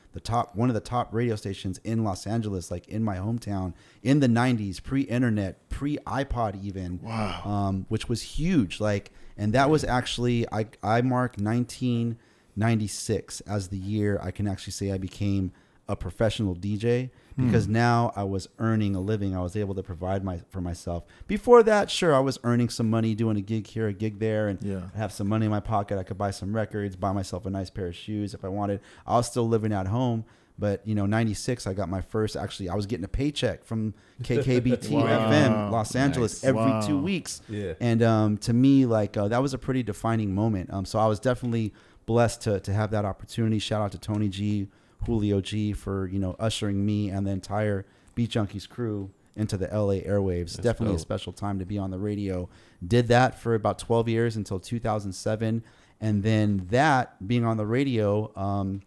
one of the top radio stations in Los Angeles, like in my hometown, in the 90s, pre-internet, pre-iPod even. Wow. Which was huge. Like, and that was actually, I mark 1996 as the year I can actually say I became a professional DJ, because now I was earning a living. I was able to provide for myself. Before that, sure, I was earning some money doing a gig here, a gig there, and have some money in my pocket. I could buy some records, buy myself a nice pair of shoes if I wanted. I was still living at home. But, you know, 96, I got my first, actually, I was getting a paycheck from KKBT FM, Los Angeles, every 2 weeks. Yeah. And to me, like, that was a pretty defining moment. So I was definitely blessed to have that opportunity. Shout out to Tony G, Julio G for, you know, ushering me and the entire Beat Junkies crew into the LA airwaves. That's Definitely dope. a special time to be on the radio. Did that for about 12 years until 2007. And then that, being on the radio,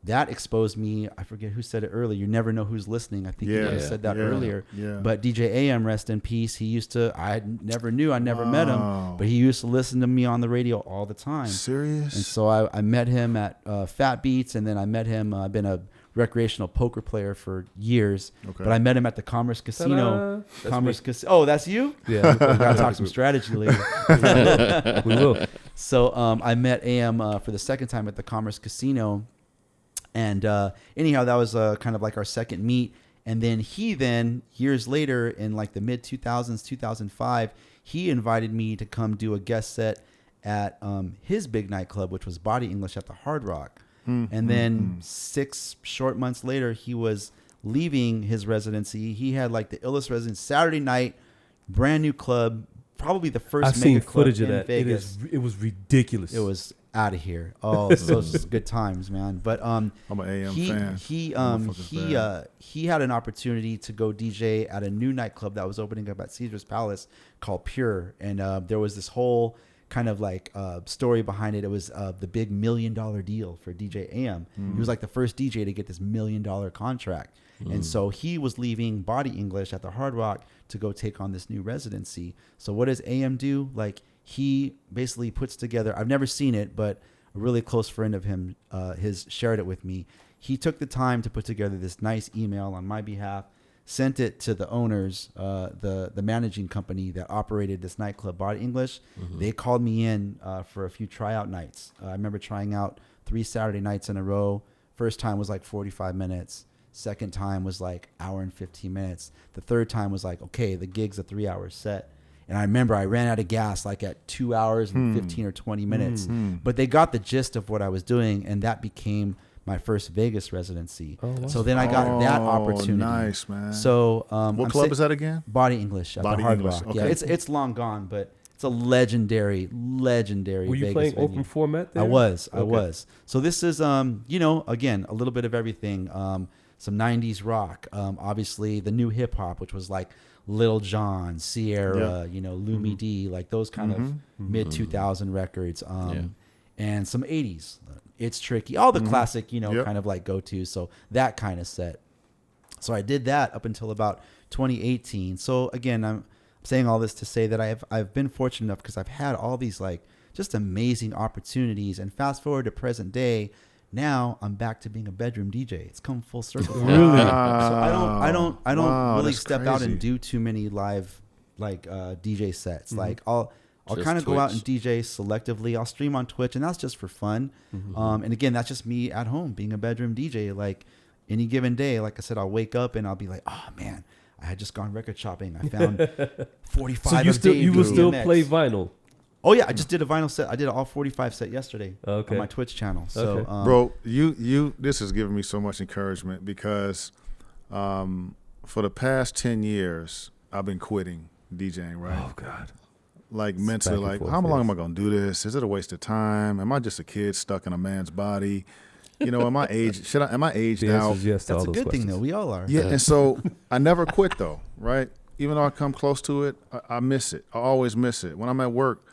that exposed me. I forget who said it earlier. You never know who's listening. I think you guys said that earlier. Yeah. But DJ AM, rest in peace. He used to, I never met him, but he used to listen to me on the radio all the time. Serious? And so I met him at Fat Beats, and then I met him. I've been a recreational poker player for years, but I met him at the Commerce Casino. Oh, that's you? Yeah. We gotta talk some strategy later. We will. So I met AM for the second time at the Commerce Casino. And anyhow, that was kind of like our second meet. And then years later, in like the mid 2000s, 2005, he invited me to come do a guest set at his big nightclub, which was Body English at the Hard Rock. And then 6 short months later, he was leaving his residency. He had like the illest residence, Saturday night, brand new club, probably the first I've seen mega club footage of in that. Vegas. It was ridiculous. It was out of here. Oh, so it's good times, man. But I'm an AM fan. He had an opportunity to go DJ at a new nightclub that was opening up at Caesar's Palace called Pure, and there was this whole kind of like story behind it. It was the big $1 million deal for DJ AM. He was like the first DJ to get this $1 million contract. And so he was leaving Body English at the Hard Rock to go take on this new residency. So what does AM do? Like, he basically puts together, I've never seen it, but a really close friend of him has shared it with me. He took the time to put together this nice email on my behalf, sent it to the owners, the managing company that operated this nightclub, Body English. They called me in for a few tryout nights. I remember trying out 3 Saturday nights in a row. First time was like 45 minutes. Second time was like hour and 15 minutes. The third time was like, okay, the gig's a 3-hour set. And I remember I ran out of gas like at 2 hours and 15 or 20 minutes. But they got the gist of what I was doing, and that became my first Vegas residency. Oh, wow. So then I got that opportunity. Nice, man. So what club is that again? Body English at Body the Hard English, Rock. okay. Yeah, it's long gone, but it's a legendary Were you Vegas playing venue. open format there? I was. Okay. So this is, again, a little bit of everything. Some 90s rock. Obviously, the new hip hop, which was like Lil Jon, Sierra, Lumi D, like those kind of mid 2000 records. And some 80s. It's Tricky. All the classic, kind of like go-to. So that kind of set. So I did that up until about 2018. So again, I'm saying all this to say that I've been fortunate enough because I've had all these like just amazing opportunities. And fast forward to present day, now I'm back to being a bedroom DJ. It's come full circle. Really? So I don't Wow, really that's step out crazy. and do too many live like DJ sets. Like I'll Just kind of go out and Twitch. DJ selectively. I'll stream on Twitch, and that's just for fun. And again, that's just me at home being a bedroom DJ. Like any given day, like I said, I'll wake up and I'll be like, oh man, I had just gone record shopping. I found 45 So you will still DMX. play vinyl? Oh yeah, I just did a vinyl set. I did an all 45 set yesterday Okay. on my Twitch channel. So, Okay. Bro, you this has given me so much encouragement because for the past 10 years, I've been quitting DJing, right? Oh God. Like It's mentally, back and like forth, how long yes. am I going to do this? Is it a waste of time? Am I just a kid stuck in a man's body? Am I aged? Am I aged The answer out? is yes to that's all a those good questions. thing though. We all are. Yeah, and so I never quit though, right? Even though I come close to it, I miss it. I always miss it. When I'm at work,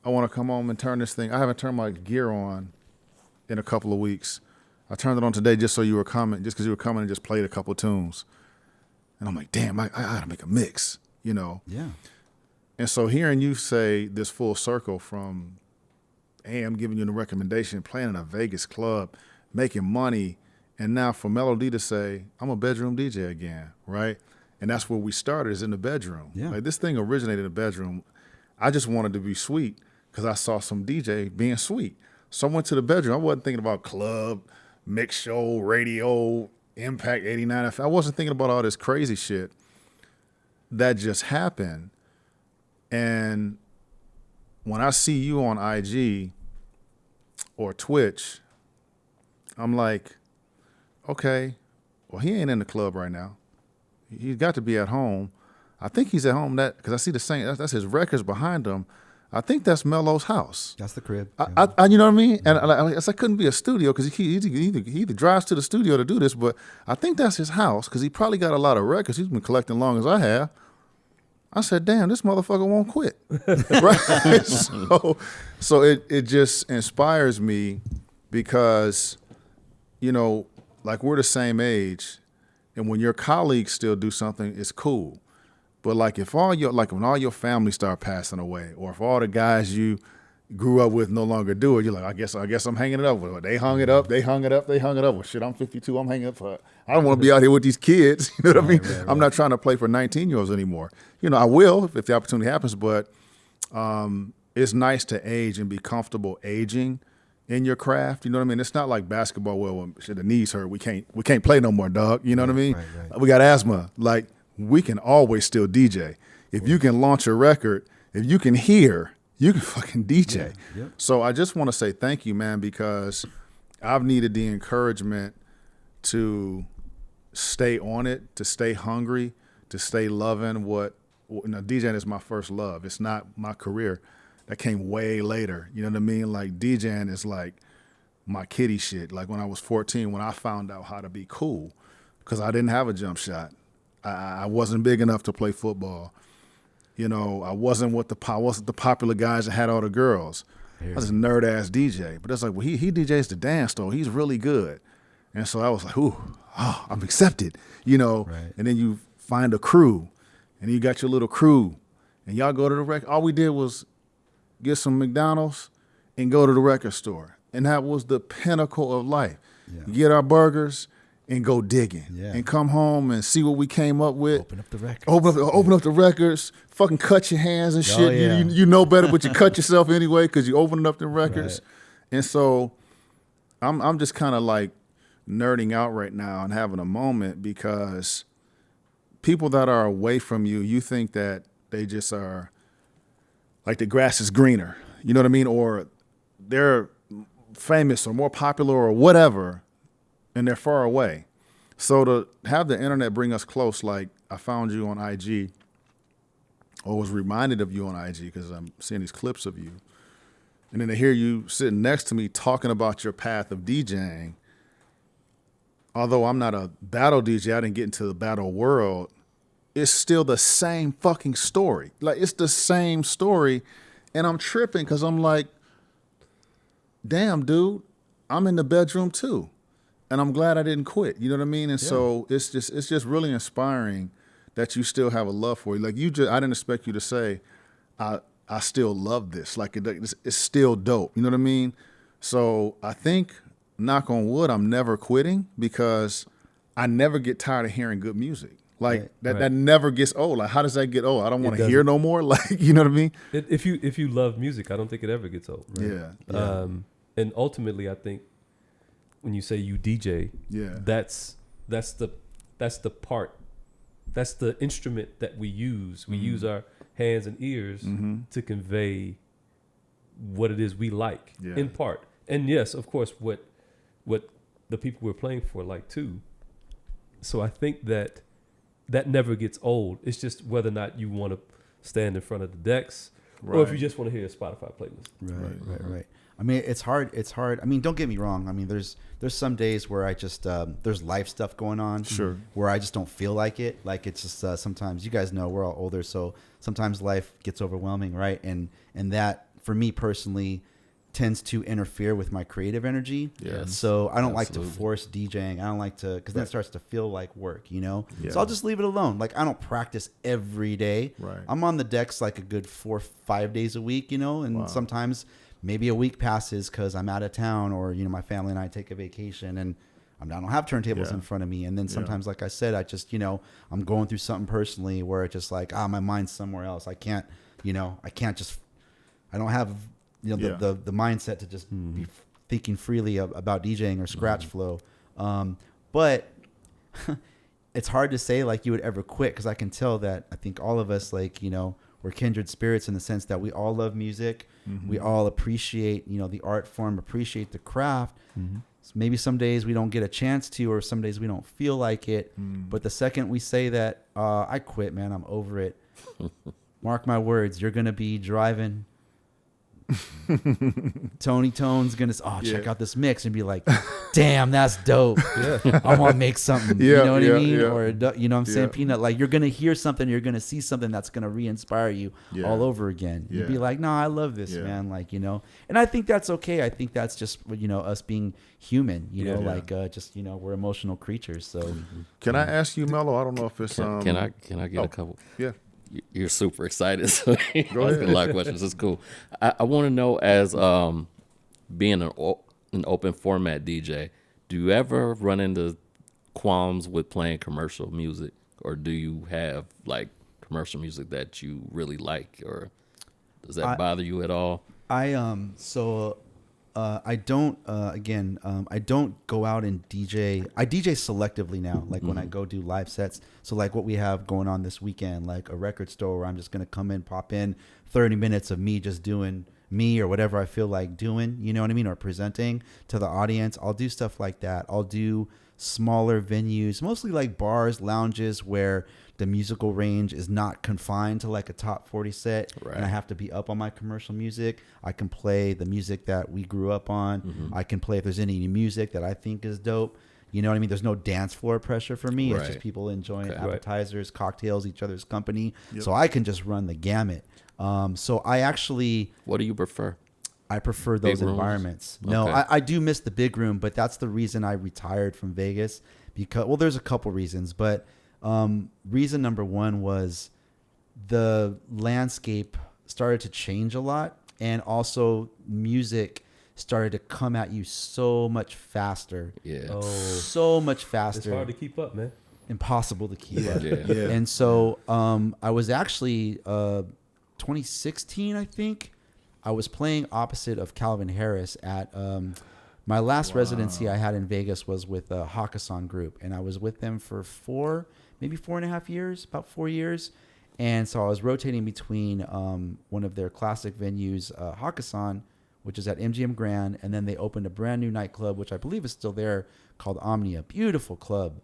I want to come home and turn this thing. I haven't turned my gear on in a couple of weeks. I turned it on today just so you were coming, just because you were coming and just played a couple of tunes. And I'm like, damn, I got to make a mix, Yeah. And so hearing you say this full circle from, hey, I'm giving you the recommendation, playing in a Vegas club, making money, and now for Melo D to say, I'm a bedroom DJ again, right? And that's where we started, is in the bedroom. Yeah. Like this thing originated in the bedroom. I just wanted to be sweet because I saw some DJ being sweet. So I went to the bedroom. I wasn't thinking about club, mix show, radio, Impact 89. I wasn't thinking about all this crazy shit that just happened. And when I see you on IG or Twitch, I'm like, okay, well, he ain't in the club right now. He's got to be at home. I think he's at home because I see the same. That's his records behind him. I think that's Melo's house. That's the crib. I you know what I mean? And I couldn't be a studio because he either drives to the studio to do this, but I think that's his house because he probably got a lot of records. He's been collecting long as I have. I said, damn, this motherfucker won't quit. Right? So it just inspires me because, like we're the same age, and when your colleagues still do something, it's cool. But like when all your family start passing away, or if all the guys you grew up with no longer do it, you're like, I guess I'm hanging it up with. They hung it up. Well, shit, I'm 52. I'm hanging up for. I don't want to be out here with these kids. You know what I mean? Right. I'm not trying to play for 19-year-olds anymore. I will if the opportunity happens. But it's nice to age and be comfortable aging in your craft. You know what I mean? It's not like basketball where when shit, the knees hurt, we can't play no more, dog. You know what I mean? Right. We got asthma. Like we can always still DJ. If you can launch a record, if you can hear, you can fucking DJ. Yeah. So I just want to say thank you, man, because I've needed the encouragement to stay on it, to stay hungry, to stay loving what DJing is my first love. It's not my career. That came way later. You know what I mean? Like DJing is like my kiddie shit. Like when I was 14, when I found out how to be cool, because I didn't have a jump shot. I wasn't big enough to play football. You know, I wasn't the popular guys that had all the girls. I was a nerd ass DJ. But it's like, well, he DJs the dance though. He's really good. And so I was like, I'm accepted. You know. Right. And then you find a crew, and you got your little crew, and y'all go to the record. All we did was get some McDonald's and go to the record store. And that was the pinnacle of life. Yeah. Get our burgers and go digging. Yeah. And come home and see what we came up with. Open up the records. Open up the records. Fucking cut your hands and shit. Oh, yeah. You know better, but you cut yourself anyway because you opening up the records. Right. And so I'm just kind of like nerding out right now and having a moment because people that are away from you, you think that they just are like the grass is greener. You know what I mean? Or they're famous or more popular or whatever, and they're far away. So to have the internet bring us close, like I found you on IG or was reminded of you on IG because I'm seeing these clips of you. And then to hear you sitting next to me talking about your path of DJing, although I'm not a battle DJ, I didn't get into the battle world, it's still the same fucking story. Like, it's the same story. And I'm tripping because I'm like, damn, dude, I'm in the bedroom too. And I'm glad I didn't quit. You know what I mean? And so it's just really inspiring that you still have a love for it. Like I didn't expect you to say, I still love this. Like it's still dope. You know what I mean? So I think, knock on wood, I'm never quitting because I never get tired of hearing good music. Like that never gets old. Like how does that get old? I don't want to hear no more. Like, you know what I mean? If you love music, I don't think it ever gets old. Right? Yeah. And ultimately, I think when you say you DJ, that's the part, that's the instrument that we use. We use our hands and ears to convey what it is we like in part. And yes, of course, what the people we're playing for like too. So I think that never gets old. It's just whether or not you want to stand in front of the decks or if you just want to hear a Spotify playlist. Right. I mean, it's hard. I mean, don't get me wrong. I mean, there's some days where I just there's life stuff going on. Sure. Where I just don't feel like it. Like it's just sometimes, you guys know we're all older, so sometimes life gets overwhelming, right? And that for me personally tends to interfere with my creative energy. Yes. So I don't like to force DJing. I don't like to, because then it starts to feel like work, you know? Yeah. So I'll just leave it alone. Like I don't practice every day. Right. I'm on the decks like a good 4 or 5 days a week, you know? And sometimes maybe a week passes because I'm out of town or, you know, my family and I take a vacation and I don't have turntables in front of me. And then sometimes, like I said, I just, you know, I'm going through something personally where it's just like, my mind's somewhere else. I can't, you know, I don't have, you know, the mindset to just be thinking freely about DJing or scratch flow. But it's hard to say like you would ever quit because I can tell that I think all of us, like, you know, we're kindred spirits in the sense that we all love music. We all appreciate, you know, the art form, appreciate the craft. So maybe some days we don't get a chance to, or some days we don't feel like it. But the second we say that, I quit, man, I'm over it. Mark my words, you're going to be driving. Tony Tone's gonna check out this mix and be like, damn, that's dope. I want to make something. You know what I mean? Or you know what I'm saying, Peanut? Like you're gonna hear something, you're gonna see something that's gonna re-inspire you all over again. You'd be like, no, I love this, man. Like, you know, and I think that's okay. I think that's just, you know, us being human. You know, like just, you know, we're emotional creatures. So can I ask you, Melo? I don't know if it's can I get a couple? Yeah. You're super excited. So Go ahead. a lot of questions. It's cool. I want to know, as being an open format DJ, do you ever run into qualms with playing commercial music, or do you have like commercial music that you really like, or does that bother you at all? I don't I don't go out and DJ. I DJ selectively now, like when I go do live sets. So like what we have going on this weekend, like a record store where I'm just going to come in, pop in 30 minutes of me just doing me or whatever I feel like doing, you know what I mean? Or presenting to the audience. I'll do stuff like that. I'll do smaller venues, mostly like bars, lounges where the musical range is not confined to like a top 40 set, Right. and I have to be up on my commercial music. I can play the music that we grew up on. I can play if there's any new music that I think is dope. You know what I mean? There's no dance floor pressure for me. It's Right. just people enjoying Okay. appetizers, cocktails, each other's company. So I can just run the gamut. So I actually, What do you prefer? I prefer Big those rooms? environments. No, Okay. I do miss the big room, but that's the reason I retired from Vegas. Because, well, there's a couple reasons, but reason number one was the landscape started to change a lot, and also music started to come at you so much faster. Yeah. Oh, So much it's faster. hard to keep up, man. Impossible to keep up. Yeah. Yeah. And so I was actually 2016, I think. I was playing opposite of Calvin Harris at my last residency I had in Vegas was with a Hakkasan group, and I was with them for maybe 4.5 years, about 4 years. And so I was rotating between one of their classic venues, Hakkasan, which is at MGM Grand, and then they opened a brand new nightclub, which I believe is still there, called Omnia. Beautiful club.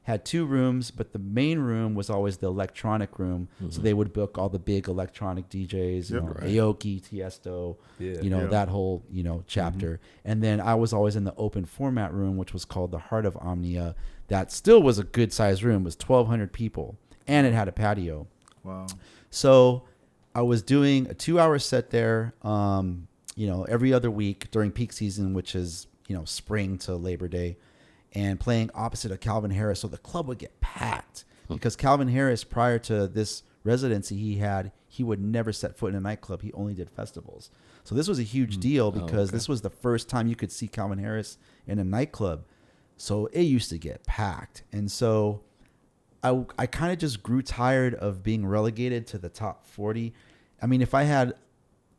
Had 2 rooms, but the main room was always the electronic room. So they would book all the big electronic DJs, you know, Right. Aoki, Tiesto, Yeah. you know, Yeah. that whole, you know, chapter. And then I was always in the open format room, which was called the Heart of Omnia. That still was a good sized room. It was 1,200 people, and it had a patio. Wow. So I was doing a 2-hour set there, you know, every other week during peak season, which is, you know, spring to Labor Day, and playing opposite of Calvin Harris. So the club would get packed because Calvin Harris, prior to this residency he would never set foot in a nightclub. He only did festivals. So this was a huge deal because okay. this was the first time you could see Calvin Harris in a nightclub. So it used to get packed. And so I kind of just grew tired of being relegated to the top 40. I mean, if I had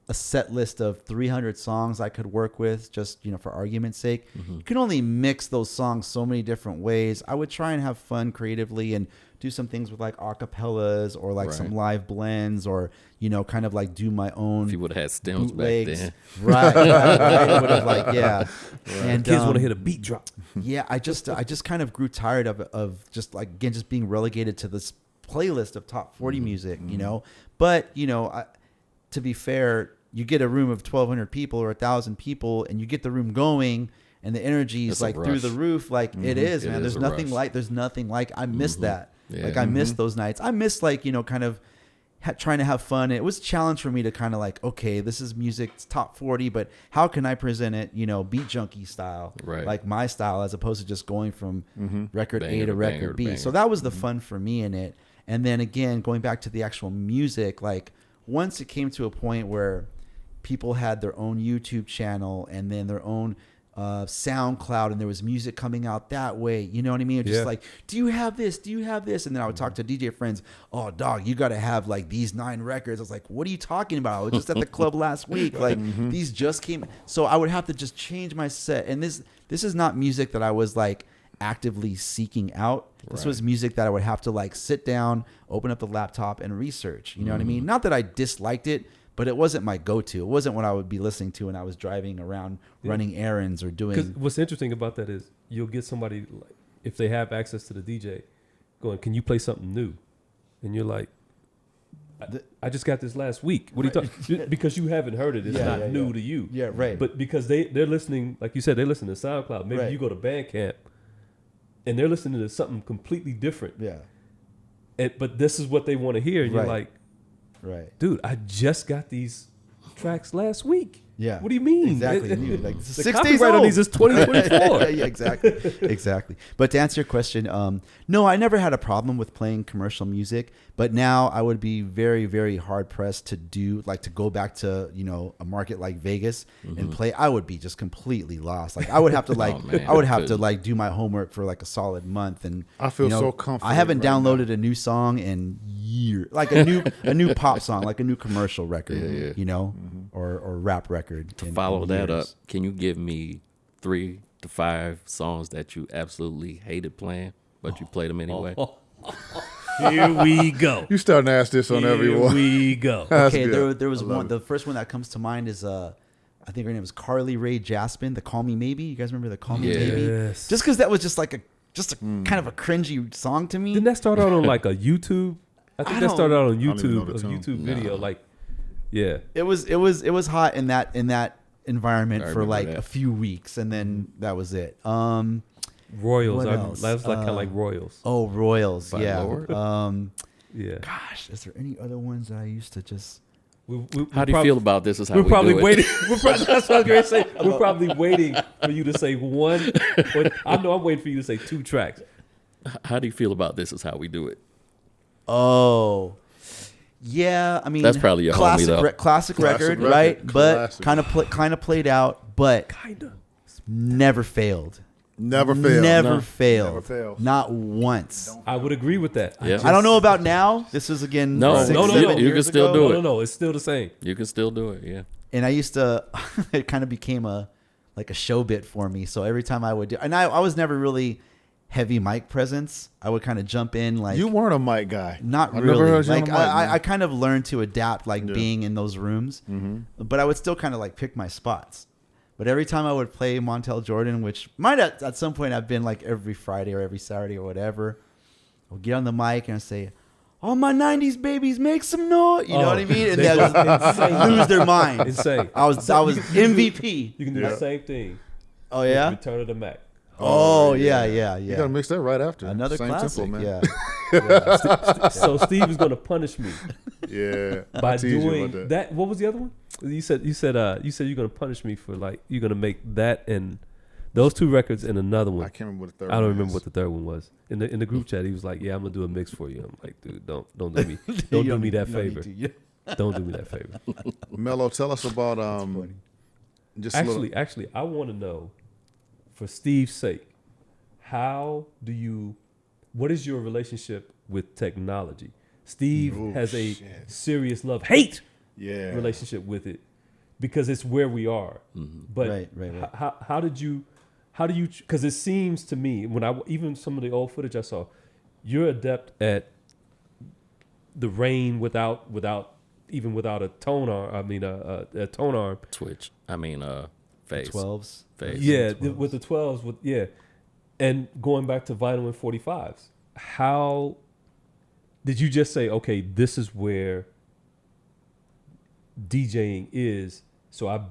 a set list of 300 songs I could work with, just, you know, for argument's sake, you can only mix those songs so many different ways. I would try and have fun creatively and do some things with like acapellas or like some Right. live blends, or, you know, kind of like do my own If you would have had stems back bootlegs. then. Right. I would have like, yeah. And Kids want to hit a beat drop. yeah, I just kind of grew tired of just like, again, just being relegated to this playlist of top 40 music, you know. But, you know, to be fair, you get a room of 1,200 people or 1,000 people, and you get the room going, and the energy is It's a like through rush. the roof. Like it is, It man. is There's a nothing rush. like I miss that. Yeah. Like I miss those nights. I miss, like, you know, kind of trying to have fun. It was a challenge for me to kind of like, okay, this is music, it's top 40, but how can I present it, you know, Beat Junkie style, Right. like my style, as opposed to just going from record Banger A to to record banger to B. banger. So that was the fun for me in it. And then again, going back to the actual music, like once it came to a point where people had their own YouTube channel and then their own SoundCloud, and there was music coming out that way, you know what I mean? Just Yeah. like, do you have this? Do you have this? And then I would talk to DJ friends. Oh, dog, you got to have like these 9 records. I was like, what are you talking about? I was just at the club last week. Like these just came. So I would have to just change my set. And this is not music that I was like actively seeking out. This Right. was music that I would have to like sit down, open up the laptop, and research. You know what I mean? Not that I disliked it, but it wasn't my go-to. It wasn't what I would be listening to when I was driving around, running errands or Because doing. what's interesting about that is you'll get somebody, like, if they have access to the DJ, going, can you play something new? And you're like, I just got this last week. What are you talking? Because you haven't heard it. It's Yeah, not yeah, new yeah. to you. Yeah, right. But because they're listening, like you said, they listen to SoundCloud. Maybe Right. you go to Bandcamp, and they're listening to something completely different. Yeah, But this is what they want to hear. And you're Right. like, right. dude, I just got these tracks last week. Yeah. What do you mean? Exactly. New. Like this is The 6 days copyright old. on these is 2024. yeah, exactly. Exactly. But to answer your question, no, I never had a problem with playing commercial music, but now I would be very, very hard pressed to go back to, you know, a market like Vegas and play. I would be just completely lost. Like I would have to man, I would have to couldn't. like do my homework for like a solid month. And I feel you know, so comfortable I haven't right downloaded a new song in years, like a new pop song, like a new commercial record, Yeah. you know, or rap record. in Follow that up. years. Can you give me 3 to 5 songs that you absolutely hated playing, but you played them anyway? Here we go. You starting to ask this on Here everyone. we go. That's Okay, good. there was I love one. it. The first one that comes to mind is I think her name was Carly Rae Jepsen, the Call Me Maybe. You guys remember the Call Me Maybe? Yes. Just because that was just like a just a kind of a cringy song to me. Didn't that start out on like a YouTube? I think that started out on even know YouTube, the a tune. YouTube video. Like, yeah, It was hot in that environment I for remember like that. a few weeks, and then that was it. Royals. What That else? was like kind of like Royals. Oh, Royals, By yeah. Lord? Yeah. Gosh, is there any other ones that I used to just? How do you feel about this? Is how We're we probably do it? waiting. That's what I was going to say. We're probably waiting for you to say one. I know I'm waiting for you to say 2 tracks. How do you feel about this? Is how we do it? Oh, yeah. I mean, That's probably your homie, classic, though. classic record, record, right? classic. But kind of played out, but Kinda. never failed. Never failed. Never No. failed. Never failed. Not once. I would agree with that. Yeah. I don't know about now. This is again No, 6, no, 7 you can years still ago. do it. No, it's still the same. You can still do it. Yeah. And I used to, it kind of became a show bit for me. So every time I would do, and I was never really heavy mic presence. I would kind of jump in like, You weren't a mic guy. not I really. never heard you Like on a mic, man. I kind of learned to adapt, like Yeah. being in those rooms, Mm-hmm. but I would still kind of like pick my spots. But every time I would play Montel Jordan, which might at some point have been like every Friday or every Saturday or whatever, I would get on the mic and I'd say, "All my '90s babies, make some noise." You know what I mean? And they just lose their minds. Insane. I was MVP. You can do Yeah. the same thing. Oh yeah. Return of the Mac. Oh yeah. You gotta mix that right after. Another Same classic. tempo, man. Yeah. So Steve is going to punish me Yeah. by I tease you doing about that. What was the other one? You said you're going to punish me for like you're going to make that and those 2 records and another I one. can't remember what the third I don't one remember is. what the third one was. In the group chat, he was like, "Yeah, I'm gonna do a mix for you." I'm like, "Dude, don't do me, don't do me that favor. Don't do me that favor." Melo, tell us about just a little. Actually, I want to know, for Steve's sake, what is your relationship with technology? Steve Ooh, has a shit. serious love-hate Yeah. relationship with it because it's where we are. But Right. how do you? Because it seems to me when even some of the old footage I saw, you're adept at the rain without a tone arm. I mean a tone arm. Twitch. Phase. 12s. Phase. Yeah, with the 12s. And going back to vinyl and 45s, how did you just say, okay, this is where DJing is? So I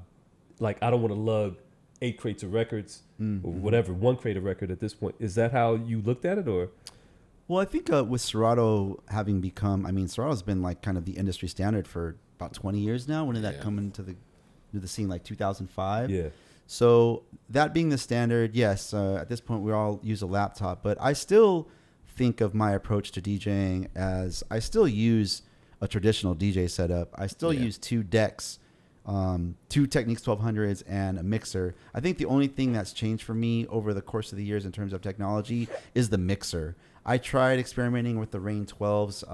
don't want to lug 8 crates of records or whatever, 1 crate of record at this point. Is that how you looked at it, or? Well, I think with Cerrito having become, Cerrito's been like kind of the industry standard for about 20 years now. When did that come into the scene? Like 2005? Yeah. So that being the standard, yes, at this point we all use a laptop, but I still think of my approach to DJing as I still use a traditional DJ setup. I still use 2 decks, 2 Technics 1200s and a mixer. I think the only thing that's changed for me over the course of the years in terms of technology is the mixer. I tried experimenting with the Rain 12s.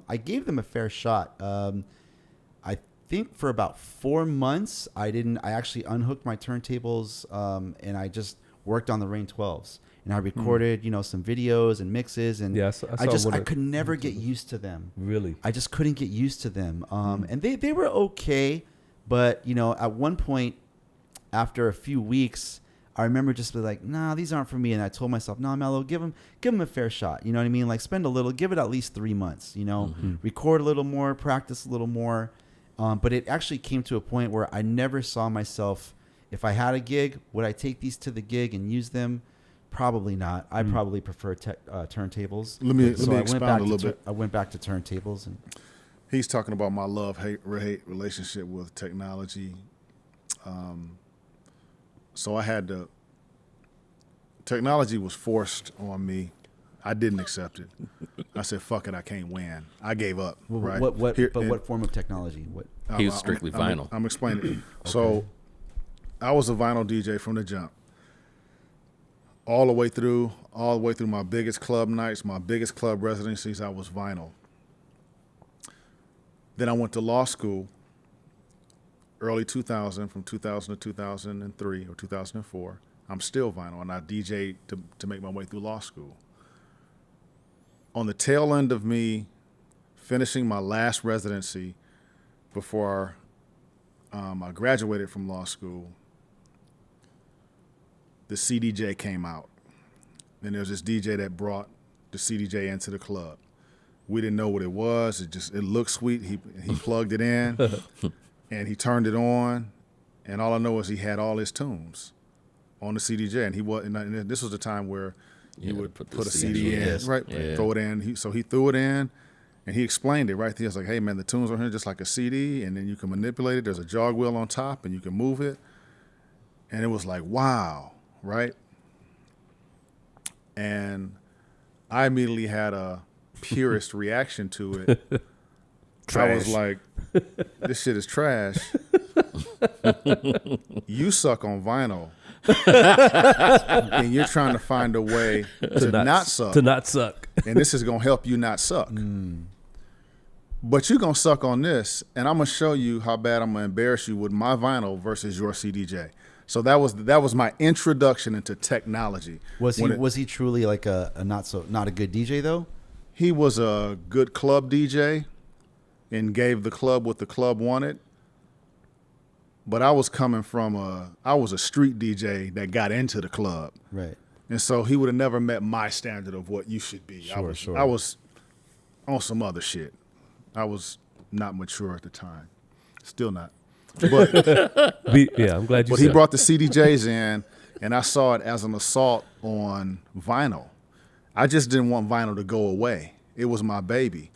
I gave them a fair shot. I think for about 4 months, I actually unhooked my turntables and I just worked on the Rain 12s. And I recorded, some videos and mixes, and Yeah, I saw I could never get used to them. Really? I just couldn't get used to them. And they were okay, but at one point, after a few weeks, I remember just be like, nah, these aren't for me. And I told myself, nah, Mello, give them a fair shot. You know what I mean? Like spend a little, give it at least 3 months, record a little more, practice a little more. But it actually came to a point where I never saw myself, if I had a gig, would I take these to the gig and use them? Probably not. I probably prefer turntables. Let me I went expound back a little bit. I went back to turntables. And He's talking about my love-hate relationship with technology. So I had to. Technology was forced on me. I didn't accept it. I said, "Fuck it, I can't win." I gave up. Right? What form of technology? What? He was strictly vinyl. I'm explaining it. So I was a vinyl DJ from the jump. All the way through my biggest club nights, my biggest club residencies, I was vinyl. Then I went to law school, early 2000, from 2000 to 2003 or 2004. I'm still vinyl, and I DJed to make my way through law school. On the tail end of me finishing my last residency before I graduated from law school, the CDJ came out. and there was this DJ that brought the CDJ into the club. We didn't know what it was. It looked sweet. He plugged it in, and he turned it on, and all I know is he had all his tunes on the CDJ, and this was the time where he would put a CD in, right? Yeah. Throw it in. So he threw it in, and he explained it right there. It's like, hey man, the tunes are here just like a CD, and then you can manipulate it. There's a jog wheel on top, and you can move it. And it was like, wow, right? And I immediately had a purist reaction to it. Trash. I was like, this shit is trash. You suck on vinyl. And you're trying to find a way to not suck. To not suck. And this is going to help you not suck. But you're going to suck on this, and I'm going to show you how bad I'm going to embarrass you with my vinyl versus your CDJ. So that was my introduction into technology. Was he truly like not a good DJ though? He was a good club DJ and gave the club what the club wanted. But I was coming from I was a street DJ that got into the club. Right. And so he would have never met my standard of what you should be. Sure. I was on some other shit. I was not mature at the time. Still not. But I'm glad you said he brought the CDJs in, and I saw it as an assault on vinyl. I just didn't want vinyl to go away. It was my baby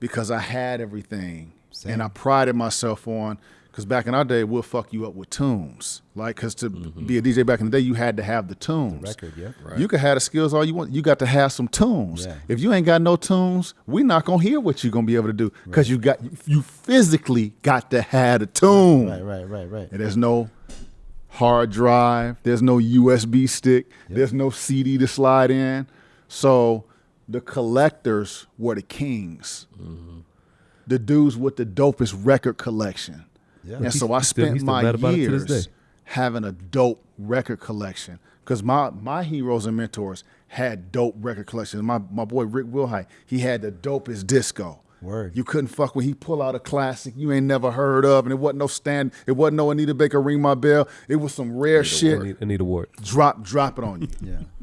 because I had everything. Same. And I prided myself on, because back in our day, we'll fuck you up with tunes. Like, because to be a DJ back in the day, you had to have the tunes. The record, yeah. Right. You could have the skills all you want. You got to have some tunes. Yeah. If you ain't got no tunes, we not going to hear what you're going to be able to do, because you physically got to have the tune. Right. And there's no hard drive. There's no USB stick. Yep. There's no CD to slide in. So the collectors were the kings. Mm-hmm. The dudes with the dopest record collection. Yeah. And so I spent my years having a dope record collection, because my heroes and mentors had dope record collections. My boy Rick Wilhite, he had the dopest disco. Word. You couldn't fuck with. He pull out a classic you ain't never heard of, and it wasn't no stand. It wasn't no Anita Baker, Ring My Bell. It was some rare shit. Anita Ward. Drop it on you.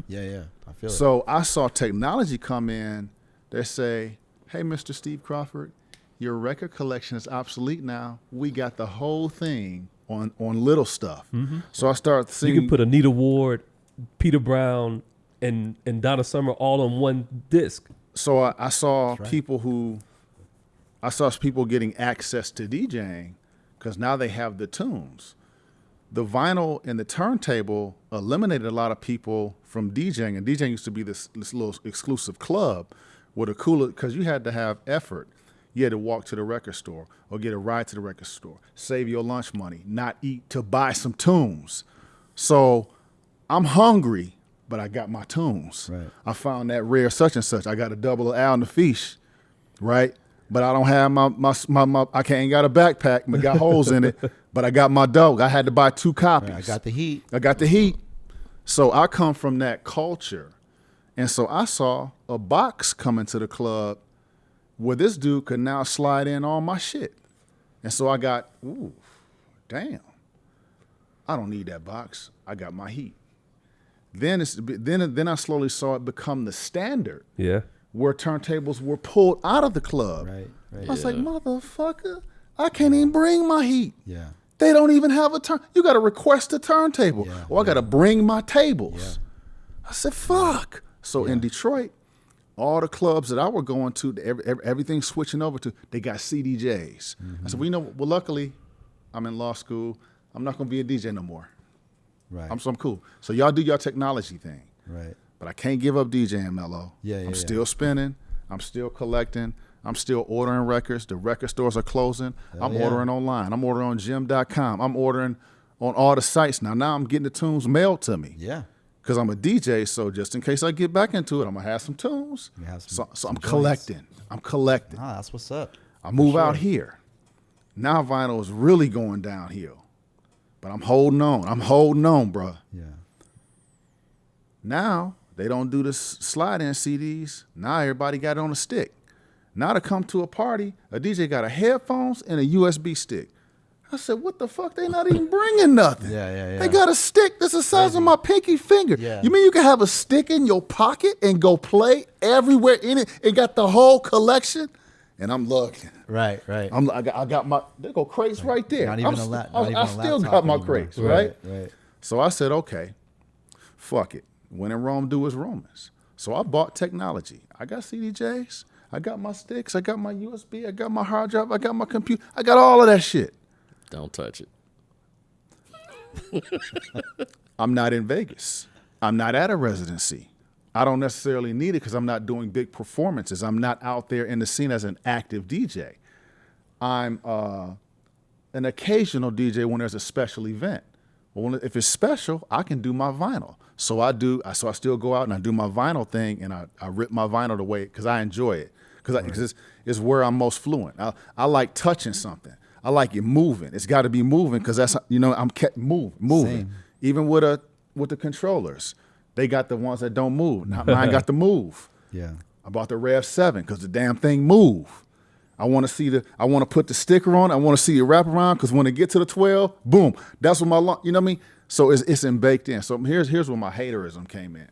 Yeah. I feel it. So I saw technology come in. They say, hey, Mr. Steve Crawford, your record collection is obsolete now. We got the whole thing on little stuff. Mm-hmm. So I started seeing. You can put Anita Ward, Peter Brown, and Donna Summer all on one disc. So I saw people getting access to DJing because now they have the tunes. The vinyl and the turntable eliminated a lot of people from DJing, and DJing used to be this little exclusive club with a cooler, because you had to have effort. You had to walk to the record store or get a ride to the record store, save your lunch money, not eat to buy some tunes. So I'm hungry, but I got my tunes. Right. I found that rare such and such. I got a double of Al and the Fish, right? But I don't have my ain't got a backpack, but got holes in it. But I got my dope. I had to buy 2 copies. Right, I got the heat. So I come from that culture. And so I saw a box come into the club where this dude could now slide in all my shit. And so I got, ooh, damn. I don't need that box. I got my heat. Then I slowly saw it become the standard. Yeah. Where turntables were pulled out of the club. Right. I was like, motherfucker, I can't even bring my heat. Yeah. They don't even have a turn. You got to request a turntable. Yeah. Or I got to bring my tables. Yeah. I said, fuck. So in Detroit, all the clubs that I were going to, everything switching over to, they got CDJs. Mm-hmm. I said, well, luckily, I'm in law school. I'm not going to be a DJ no more. Right. I'm cool. So y'all do your technology thing. Right. But I can't give up DJing, Melo. I'm still spinning. I'm still collecting. I'm still ordering records. The record stores are closing. I'm ordering online. I'm ordering on gym.com. I'm ordering on all the sites now. Now I'm getting the tunes mailed to me. Yeah. Because I'm a DJ, so just in case I get back into it, I'm going to have some tunes. So I'm collecting. Ah, that's what's up. I move out here. Now vinyl is really going downhill. But I'm holding on, bro. Yeah. Now, they don't do the slide-in CDs. Now everybody got it on a stick. Now to come to a party, a DJ got a headphones and a USB stick. I said, what the fuck? They not even bringing nothing. Yeah. They got a stick that's the size of my pinky finger. Yeah. You mean you can have a stick in your pocket and go play everywhere in it? It got the whole collection. And I'm looking. Right. I got my, there go crates right there. Not even I still got my crates, right? Right. So I said, okay, fuck it. When in Rome, do as Romans. So I bought technology. I got CDJs. I got my sticks. I got my USB. I got my hard drive. I got my computer. I got all of that shit. Don't touch it. I'm not in Vegas. I'm not at a residency. I don't necessarily need it because I'm not doing big performances. I'm not out there in the scene as an active DJ. I'm an occasional DJ when there's a special event. Well, if it's special, I can do my vinyl. So I still go out and I do my vinyl thing, and I rip my vinyl away because I enjoy it. Because it's where I'm most fluent. I like touching something. I like it moving. It's got to be moving because that's, I'm kept moving. Same. Even with the controllers, they got the ones that don't move. Mine got to move. Yeah. I bought the Rev 7 because the damn thing move. I want to put the sticker on. I want to see it wrap around because when it get to the 12, boom, that's what you know what I mean? So it's baked in. So here's where my haterism came in.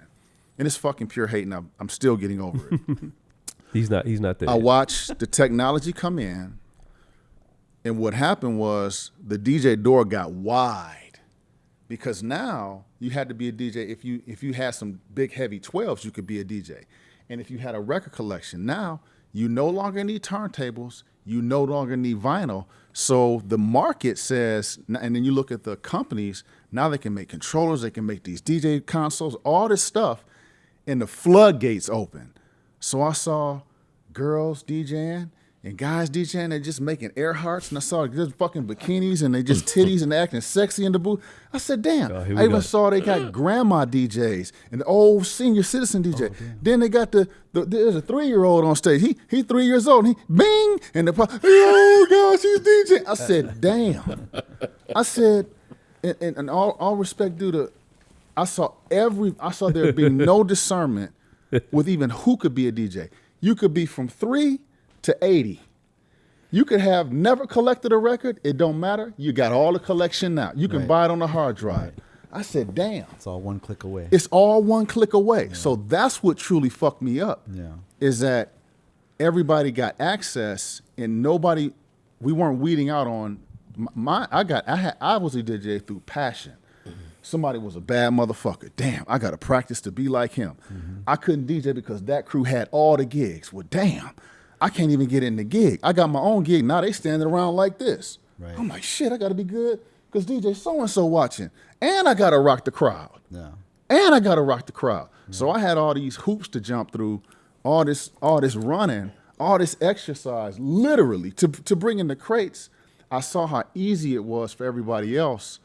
And it's fucking pure hate, and I'm still getting over it. He's not there. I watched the technology come in, and what happened was the DJ door got wide because now you had to be a DJ. If you had some big heavy 12s, you could be a DJ. And if you had a record collection, now you no longer need turntables, you no longer need vinyl. So the market says, and then you look at the companies, now they can make controllers, they can make these DJ consoles, all this stuff, and the floodgates open. So I saw girls DJing and guys DJing, they're just making Earharts, and I saw just fucking bikinis and they just titties and they acting sexy in the booth. I said, damn. I even saw they got grandma DJs and the old senior citizen DJ. Then they got there's a 3-year-old on stage. He 3 years old. And he bing and oh gosh, he's DJing. I said, damn. I said, and all respect due to, I saw there being no discernment with even who could be a DJ. You could be from 3 to 80. You could have never collected a record. It don't matter. You got all the collection now. You can buy it on a hard drive. Right. I said, damn. It's all one click away. It's all one click away. Yeah. So that's what truly fucked me up. Yeah. Is that everybody got access and we weren't weeding out on I was a DJ through passion. Somebody was a bad motherfucker. Damn, I got to practice to be like him. Mm-hmm. I couldn't DJ because that crew had all the gigs. Well, damn, I can't even get in the gig. I got my own gig. Now they standing around like this. Right. I'm like, shit, I got to be good because DJ so-and-so watching. And I got to rock the crowd. Yeah. And I got to rock the crowd. Yeah. So I had all these hoops to jump through, all this running, all this exercise, literally, to bring in the crates. I saw how easy it was for everybody else.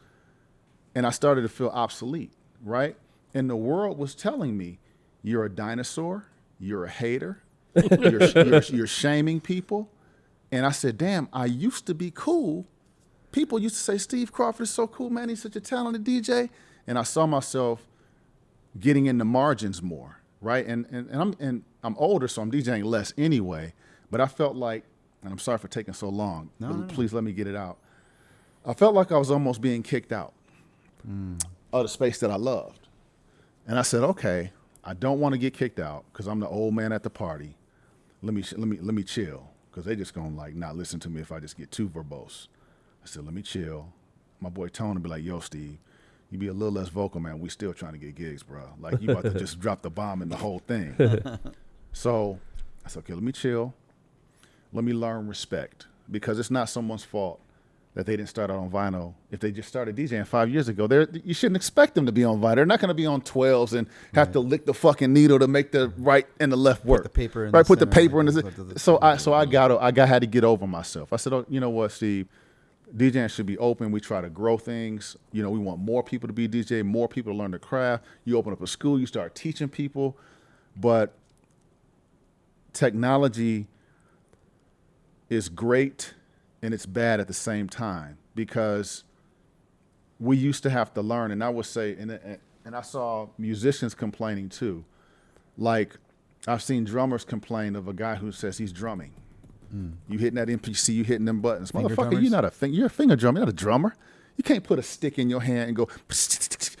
And I started to feel obsolete, right? And the world was telling me, you're a dinosaur, you're a hater, you're shaming people. And I said, damn, I used to be cool. People used to say, Steve Crawford is so cool, man, he's such a talented DJ. And I saw myself getting in the margins more, right? And I'm older, so I'm DJing less anyway. But I felt like, and I'm sorry for taking so long, but please let me get it out. I felt like I was almost being kicked out of the space that I loved. And I said, okay, I don't want to get kicked out because I'm the old man at the party. Let me chill because they just gonna like not listen to me if I just get too verbose. I said, let me chill. My boy Tony be like, yo, Steve, you be a little less vocal, man. We still trying to get gigs, bro. Like you about to just drop the bomb in the whole thing. So I said, okay, let me chill. Let me learn respect because it's not someone's fault that they didn't start out on vinyl. If they just started DJing 5 years ago, you shouldn't expect them to be on vinyl. They're not going to be on 12s and have to lick the fucking needle to make the right and the left work. Put the paper in right, the put the center, paper in the. So I had to get over myself. I said, oh, you know what, Steve, DJing should be open. We try to grow things. You know, we want more people to be DJ, more people to learn the craft. You open up a school, you start teaching people, but technology is great and it's bad at the same time because we used to have to learn. And I would say, and I saw musicians complaining too. Like I've seen drummers complain of a guy who says he's drumming You hitting that MPC, you hitting them buttons. Finger Motherfucker, drummers? You're a finger drummer, you're not a drummer. You can't put a stick in your hand and go.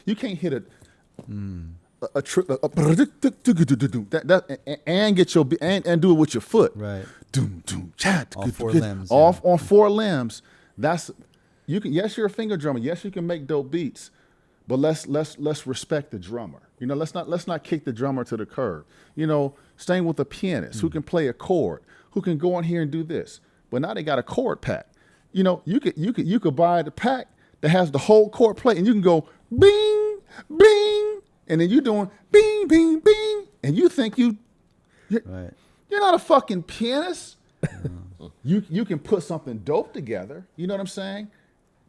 You can't hit and get your and do it with your foot. Right. All four limbs. Off on 4 limbs. That's you can. Yes, you're a finger drummer. Yes, you can make dope beats. But let's respect the drummer. You know, let's not kick the drummer to the curb. You know, staying with a pianist who can play a chord, who can go in here and do this. But now they got a chord pack. You know, you could buy the pack that has the whole chord plate, and you can go bing, bing, and then you're doing bing, bing, bing, and you think you're not a fucking pianist. You can put something dope together. You know what I'm saying?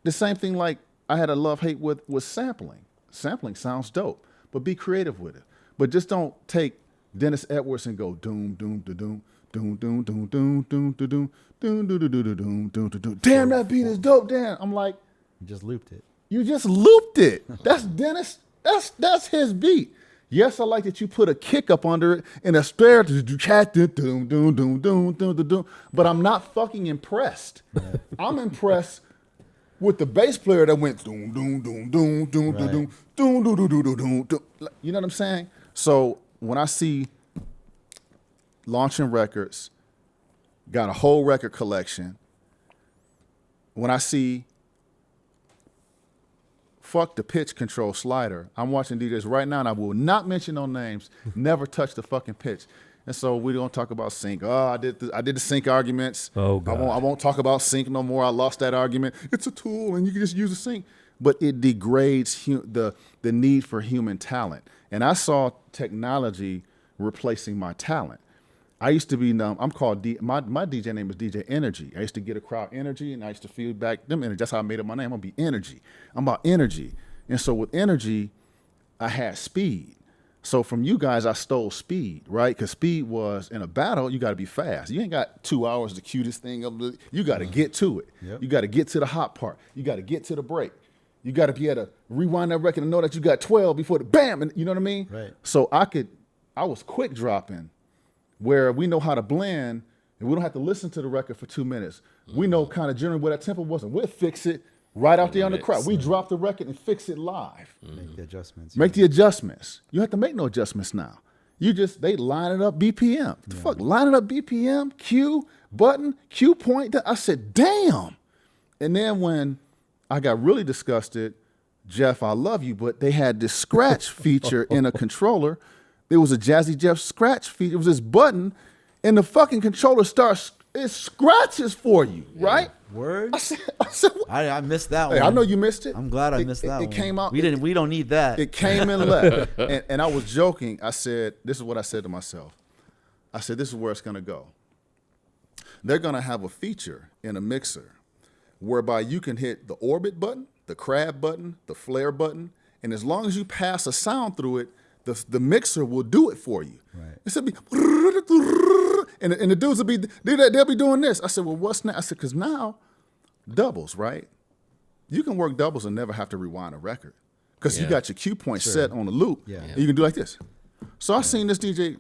The same thing like I had a love-hate with sampling. Sampling sounds dope, but be creative with it. But just don't take Dennis Edwards and go doom, doom, da doom, doom, doom, doom, doom, doom, da doom, doom, doom, doom, doom, doom, doom, doom. Damn, that beat is dope. Damn. I'm like, You just looped it. you just looped it. That's Dennis. That's his beat. Yes, I like that you put a kick up under it and a snare, but I'm not fucking impressed. I'm impressed with the bass player that went doom, doom, doom, doom, doom, doom, doom, doom, doom, doom, doom, doom, doom. You know what I'm saying? So when I see launching records, got a whole record collection, when I see fuck the pitch control slider. I'm watching DJs right now, and I will not mention no names. Never touch the fucking pitch. And so we don't talk about sync. Oh, I did the sync arguments. Oh, God. I won't talk about sync no more. I lost that argument. It's a tool, and you can just use a sync. But it degrades the need for human talent. And I saw technology replacing my talent. I used to be I'm called my DJ name is DJ Energy. I used to get a crowd energy, and I used to feed back them energy. That's how I made up my name. I'm gonna be energy. I'm about energy. And so with energy, I had speed. So from you guys, I stole speed, right? Because speed was in a battle, you got to be fast. You ain't got 2 hours to cue this thing up. You got to get to it. Yep. You got to get to the hot part. You got to get to the break. You got to be able to rewind that record and know that you got 12 before the bam, and you know what I mean? Right. So I was quick dropping, where we know how to blend, and we don't have to listen to the record for 2 minutes. We know kind of generally where that tempo was, and we'll fix it right out there on the crowd. We drop the record and fix it live. Make the adjustments. Make the adjustments. You have to make no adjustments now. They line it up BPM. The fuck, line it up BPM, cue, button, cue point. I said, damn. And then when I got really disgusted, Jeff, I love you, but they had this scratch feature in a controller. There was a Jazzy Jeff scratch feature. It was this button, and the fucking controller it scratches for you, right? Word? I said, I missed that one. hey, I know you missed it. I'm glad I missed that one. It came out. We don't need that. It came and left. And I was joking. I said, this is what I said to myself. I said, this is where it's going to go. They're going to have a feature in a mixer whereby you can hit the orbit button, the crab button, the flare button, and as long as you pass a sound through it, the mixer will do it for you. Right. It said be, and the dudes will be, they'll be doing this. I said, well, what's next? I said, because now doubles, right? You can work doubles and never have to rewind a record because you got your cue point set on the loop. Yeah. And you can do like this. So I seen this DJ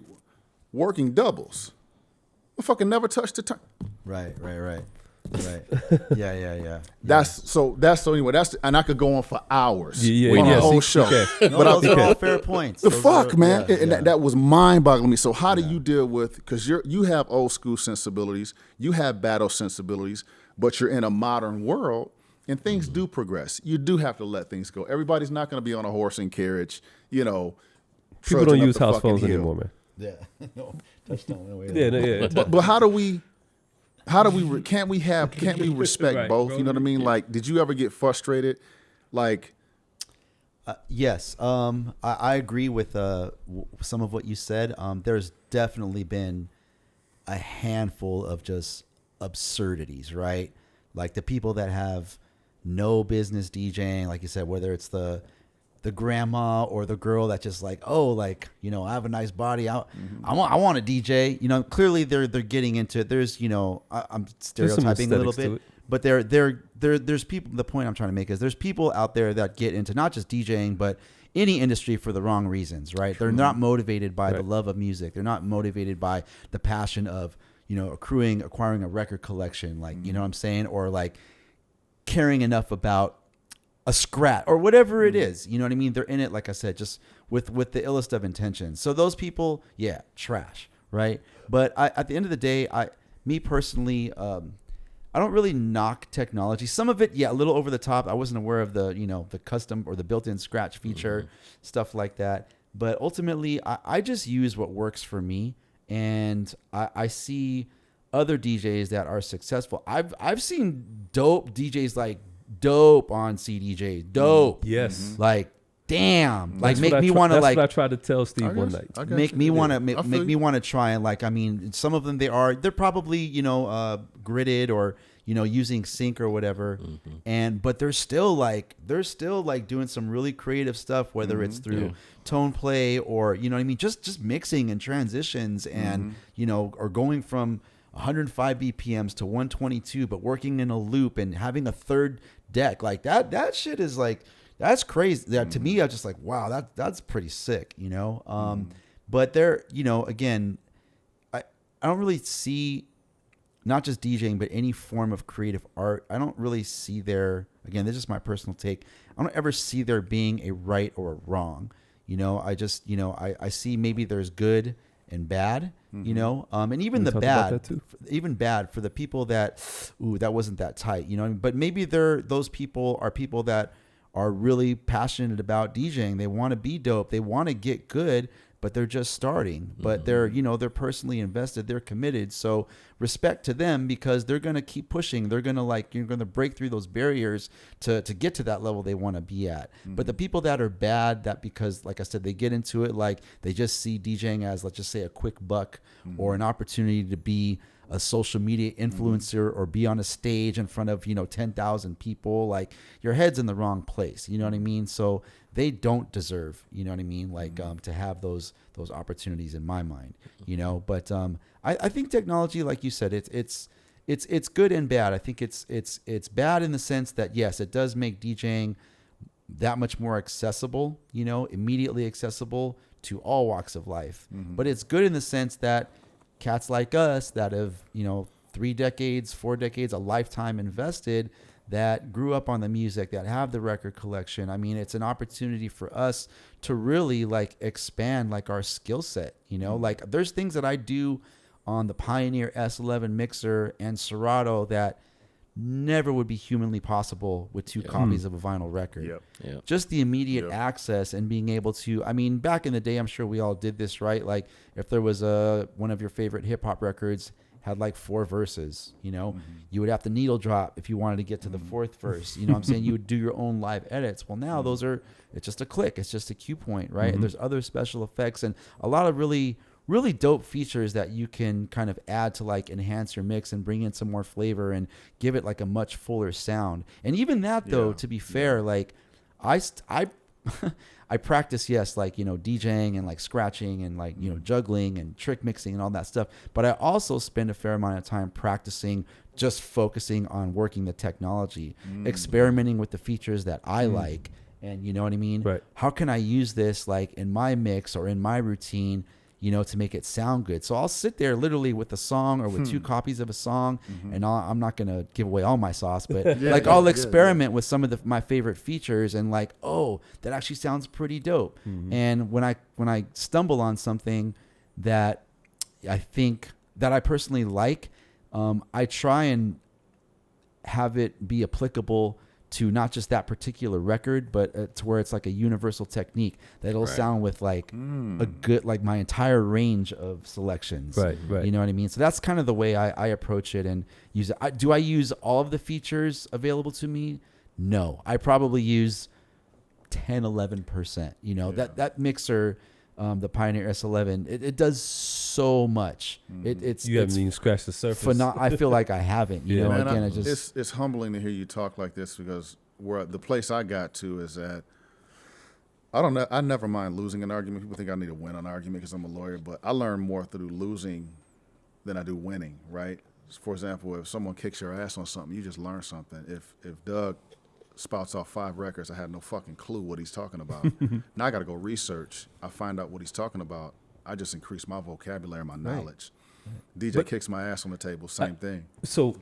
working doubles. Motherfucker never touched the turn. Right. Yeah. And I could go on for hours Yeah, on the whole show. No, But those are all fair points. the Those fuck, are- man, yeah, and yeah. that was mind-boggling me. So how do you deal with? Because you have old school sensibilities, you have battle sensibilities, but you're in a modern world, and things do progress. You do have to let things go. Everybody's not going to be on a horse and carriage, People trudging don't up use the house fucking phones hill. anymore, man. Yeah. No, touchdown. No way. Yeah. But how do we can't we respect Right, both? bro. You know what I mean? Like, did you ever get frustrated? Like, Yes. I agree with some of what you said. There's definitely been a handful of just absurdities, right? Like the people that have no business DJing, like you said, whether it's the grandma or the girl that's just like, oh, like, I have a nice body. I want a DJ. Clearly they're getting into it. There's, I'm stereotyping a little aesthetics to bit, it. but there's people. The point I'm trying to make is there's people out there that get into not just DJing, but any industry for the wrong reasons, right? They're not motivated by the love of music. They're not motivated by the passion of, acquiring a record collection, like, you know what I'm saying? Or like caring enough about a scratch or whatever it is, you know what I mean? They're in it, like I said, just with the illest of intentions. So those people, yeah, trash, right? But at the end of the day, me personally, I don't really knock technology. Some of it, yeah, a little over the top. I wasn't aware of the custom or the built-in scratch feature, stuff like that. But ultimately, I just use what works for me, and I see other DJs that are successful. I've seen dope DJs like dope on CDJs, dope. Yes. Like, damn, like That's make what me I want to that's like what I tried to tell Steve one night. make me want to make me want to try, and like, I mean, some of them they're probably gridded or using sync or whatever, but they're still like doing some really creative stuff, whether it's through tone play or you know what I mean, just mixing and transitions and or going from 105 BPMs to 122, but working in a loop and having a third deck like that shit is like, that's crazy. That to me, I'm just like, wow, that's pretty sick, But there, again, I don't really see, not just DJing, but any form of creative art. I don't really see there. Again, this is just my personal take. I don't ever see there being a right or a wrong. I just, I see maybe there's good and bad, and even the bad, even bad for the people that, that wasn't that tight, but maybe those people are people that are really passionate about DJing. They want to be dope. They want to get good, but they're just starting, but they're personally invested. They're committed. So respect to them, because they're going to keep pushing. They're going to you're going to break through those barriers to get to that level they want to be at. But the people that are bad, that because like I said, they get into it, like they just see DJing as, let's just say, a quick buck or an opportunity to be a social media influencer or be on a stage in front of 10,000 people. Like, your head's in the wrong place, you know what I mean? So they don't deserve, you know what I mean, like to have those opportunities, in my mind, but I think technology, like you said, it's good and bad. I think it's bad in the sense that, yes, it does make DJing that much more accessible, immediately accessible to all walks of life. But it's good in the sense that cats like us that have 3 decades, 4 decades, a lifetime invested, that grew up on the music, that have the record collection. I mean, it's an opportunity for us to really expand our skill set, like there's things that I do on the Pioneer S11 mixer and Cerrito that never would be humanly possible with 2 copies of a vinyl record. Just the immediate access and being able to, I mean, back in the day, I'm sure we all did this, right? Like if there was one of your favorite hip hop records had 4 verses, you would have to needle drop if you wanted to get to the 4th verse. You know what I'm saying? You would do your own live edits. Well, now it's just a click. It's just a cue point, right? And there's other special effects and a lot of really, really dope features that you can kind of add to enhance your mix and bring in some more flavor and give it a much fuller sound. And even that though, to be fair, I practice, yes, DJing and scratching and juggling and trick mixing and all that stuff. But I also spend a fair amount of time practicing, just focusing on working the technology, experimenting with the features that I like. And you know what I mean? Right. How can I use this in my mix or in my routine, to make it sound good? So I'll sit there literally with a song or with 2 copies of a song, and I'm not going to give away all my sauce, but I'll experiment with some of my favorite features and that actually sounds pretty dope. And when I stumble on something that I think that I personally like, I try and have it be applicable to not just that particular record, but to where it's a universal technique that'll sound with a good, my entire range of selections. Right. You know what I mean? So that's kind of the way I approach it and use it. Do I use all of the features available to me? No, I probably use 10, 11%. That mixer, the Pioneer S11, it does so much. You haven't even scratched the surface. I feel like I haven't. Man, it's humbling to hear you talk like this, because the place I got to is that I never mind losing an argument. People think I need to win an argument because I'm a lawyer, but I learn more through losing than I do winning, right? For example, if someone kicks your ass on something, you just learn something. If Doug spouts off 5 records, I had no fucking clue what he's talking about. Now I got to go research. I find out what he's talking about. I just increase my vocabulary and my knowledge. DJ kicks my ass on the table. Same thing. So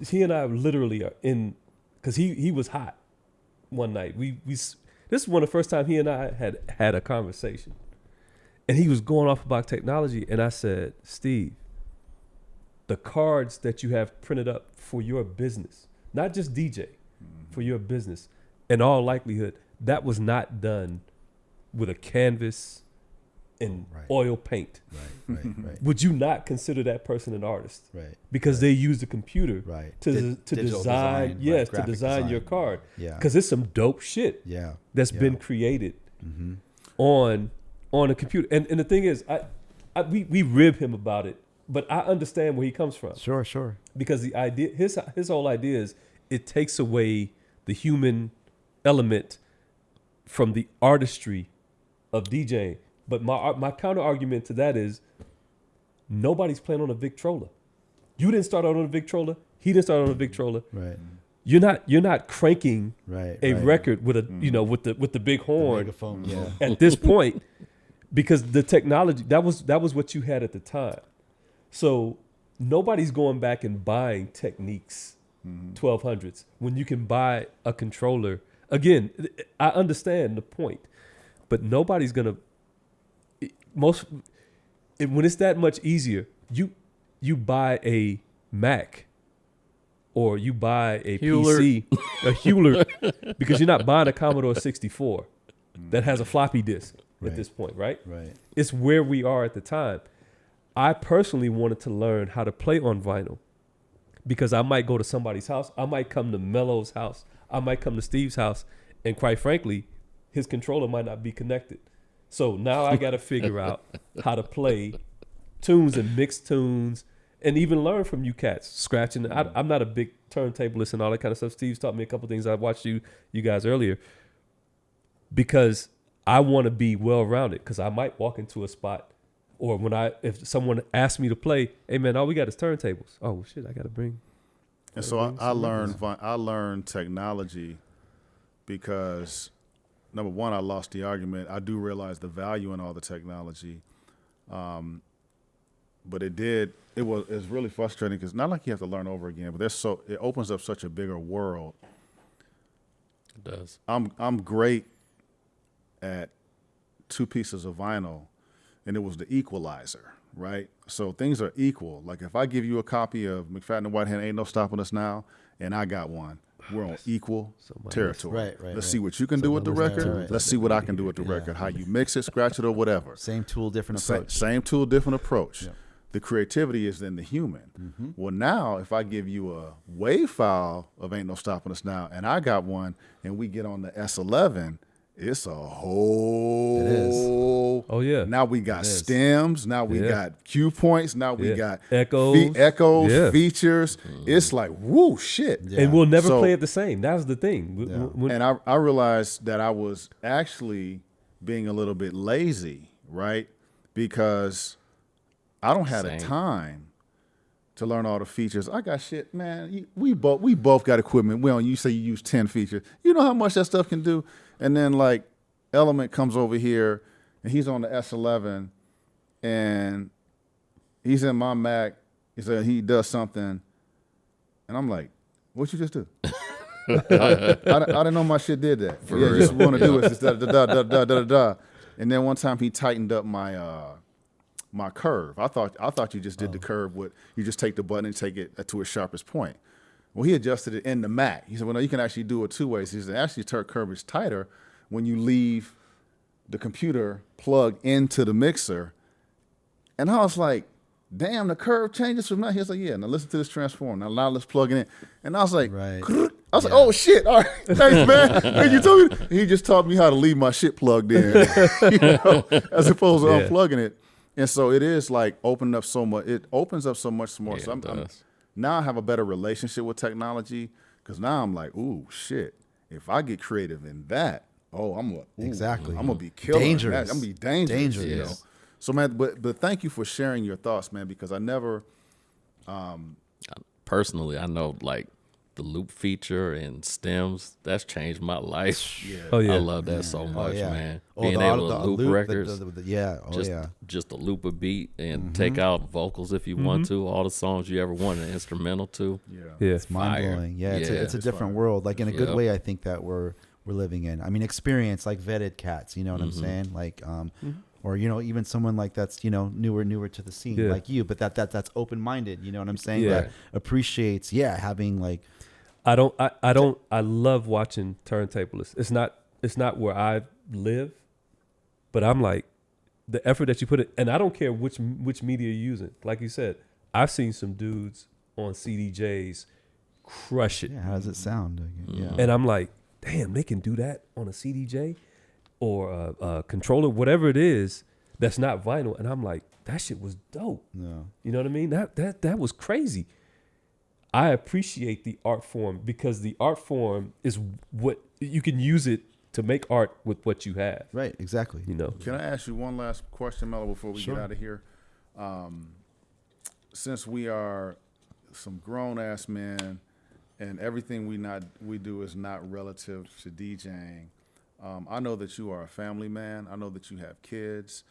he and I literally are in, because he was hot one night. This is one of the first time he and I had a conversation, and he was going off about technology, and I said, Steve, the cards that you have printed up for your business, not just DJ, for your business, in all likelihood, that was not done with a canvas and oil paint. Right. Would you not consider that person an artist? Right. Because they used a computer to Digital design, right, to graphic design your card. Yeah. Because it's some dope shit that's been created on a computer. And the thing is, we rib him about it, but I understand where he comes from. Sure. Because the idea, his whole idea is it takes away the human element from the artistry of DJing. But my counter argument to that is nobody's playing on a Victrola. You didn't start out on a Victrola. He didn't start on a Victrola. Right. You're not cranking a right. record with a with the big horn Megaphone, yeah. at this point, because the technology that was what you had at the time. So nobody's going back and buying Techniques 1200s when you can buy a controller. Again, I understand the point, but nobody's gonna. When it's that much easier, you buy a Mac or you buy a PC, a Hewlett, because you're not buying a Commodore 64 that has a floppy disk at this point, right? Right. It's where we are at the time. I personally wanted to learn how to play on vinyl because I might go to somebody's house. I might come to Melo's house. I might come to Steve's house. And quite frankly, his controller might not be connected. So now I got to figure out how to play tunes and mix tunes and even learn from you cats, scratching. I'm not a big turntablist and all that kind of stuff. Steve's taught me a couple things. I watched you guys earlier because I want to be well-rounded because I might walk into a spot or if someone asks me to play, hey, man, all we got is turntables. Oh, shit, I got to bring. And so I learned technology because, number one, I lost the argument. I do realize the value in all the technology. But it was really frustrating because not like you have to learn over again, but it opens up such a bigger world. It does. I'm great at 2 pieces of vinyl, and it was the equalizer, right? So things are equal. Like if I give you a copy of McFadden and Whitehead, Ain't No Stopping Us Now, and I got one, we're on equal territory. Right. Let's see what you can do with the record. Let's see what I can do with the record. How you mix it, scratch it, or whatever. Same tool, different approach. Same tool, different approach. Yeah. The creativity is in the human. Well, now if I give you a WAV file of Ain't No Stopping Us Now, and I got one, and we get on the S11, it's a whole. It is. Oh, yeah. Now we got stems. Now we got cue points. Now we got echoes, features. It's like, woo, shit. Yeah. And we'll never play it the same. That was the thing. Yeah. And I realized that I was actually being a little bit lazy, right? Because I don't have the time to learn all the features. I got shit, man. We both got equipment. You say you use 10 features. You know how much that stuff can do? And then like Element comes over here and he's on the S11 and he's in my Mac. He said he does something. And I'm like, what you just do? I didn't know my shit did that. Just want to do it. Just da. And then one time he tightened up my my curve. I thought you just did the curve with you just take the button and take it to its sharpest point. Well, he adjusted it in the Mac. He said, well, no, you can actually do it 2 ways. He said, actually, curve is tighter when you leave the computer plugged into the mixer. And I was like, damn, the curve changes from that. He was like, yeah, now listen to this transform. Now let's plug it in. And I was like, like, oh, shit. All right, thanks, man. And you told me. He just taught me how to leave my shit plugged in, as opposed to unplugging it. And so it is like opening up so much. It opens up so much more. Yeah, so now I have a better relationship with technology because now I'm like, ooh, shit. If I get creative in that, I'm gonna be killer. Dangerous. I'm gonna be dangerous. You know? Yes. So man, but thank you for sharing your thoughts, man. Because I never. Personally, I know like the loop feature and stems, that's changed my life. Yeah. Oh yeah. I love that so much, yeah. man. Oh, Being able to loop records, yeah. Oh just yeah. just to loop a beat and take out vocals if you want to. All the songs you ever want an instrumental to. Yeah. Yeah. It's mind blowing. Yeah, it's Yeah. a different world. Like in a good Yep. way, I think that we're living in. I mean, experience like vetted cats. You know what I'm saying? Like, or even someone like that's newer to the scene Yeah. like you, but that's open minded. You know what I'm saying? Yeah. That appreciates having like. I love watching Turntablism. It's not where I live, but I'm like, the effort that you put in, and I don't care which media you're using. Like you said, I've seen some dudes on CDJs crush it. Yeah, how does it sound? Yeah. And I'm like, damn, they can do that on a CDJ or a controller, whatever it is that's not vinyl. And I'm like, that shit was dope. No. You know what I mean? That was crazy. I appreciate the art form because the art form is what you can use it to make art with what you have. Right. Exactly. You know. Can I ask you one last question, Melo, before we Sure. get out of here? Since we are some grown ass men, and everything we do is not relative to DJing, I know that you are a family man. I know that you have kids.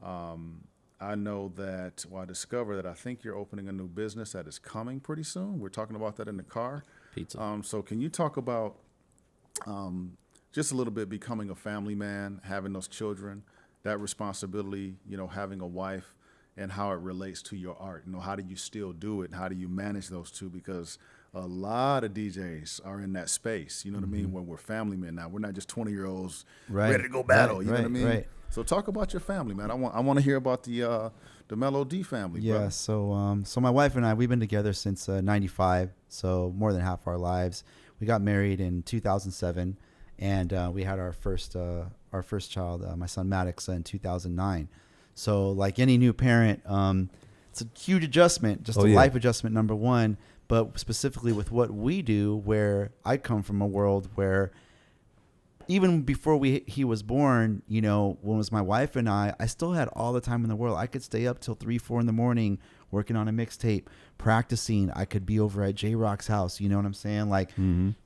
I know that, I discovered that I think you're opening a new business that is coming pretty soon. We're talking about that in the car. Pizza. So can you talk about just a little bit becoming a family man, having those children, that responsibility, having a wife, and how it relates to your art? How do you still do it? And how do you manage those two? Because a lot of DJs are in that space, you know what I mean? When we're family men now, we're not just 20-year-olds ready to go battle, you know what I mean? Right. So talk about your family, man. I want to hear about the Melo D family. Yeah. brother. So my wife and I, we've been together since '95, so more than half our lives. We got married in 2007, and we had our first child, my son Maddox, in 2009. So like any new parent, it's a huge adjustment, just life adjustment, number one. But specifically with what we do, where I come from a world where even before he was born, when it was my wife and I still had all the time in the world. I could stay up till 3, 4 in the morning working on a mixtape, practicing. I could be over at J-Rock's house, you know what I'm saying? Like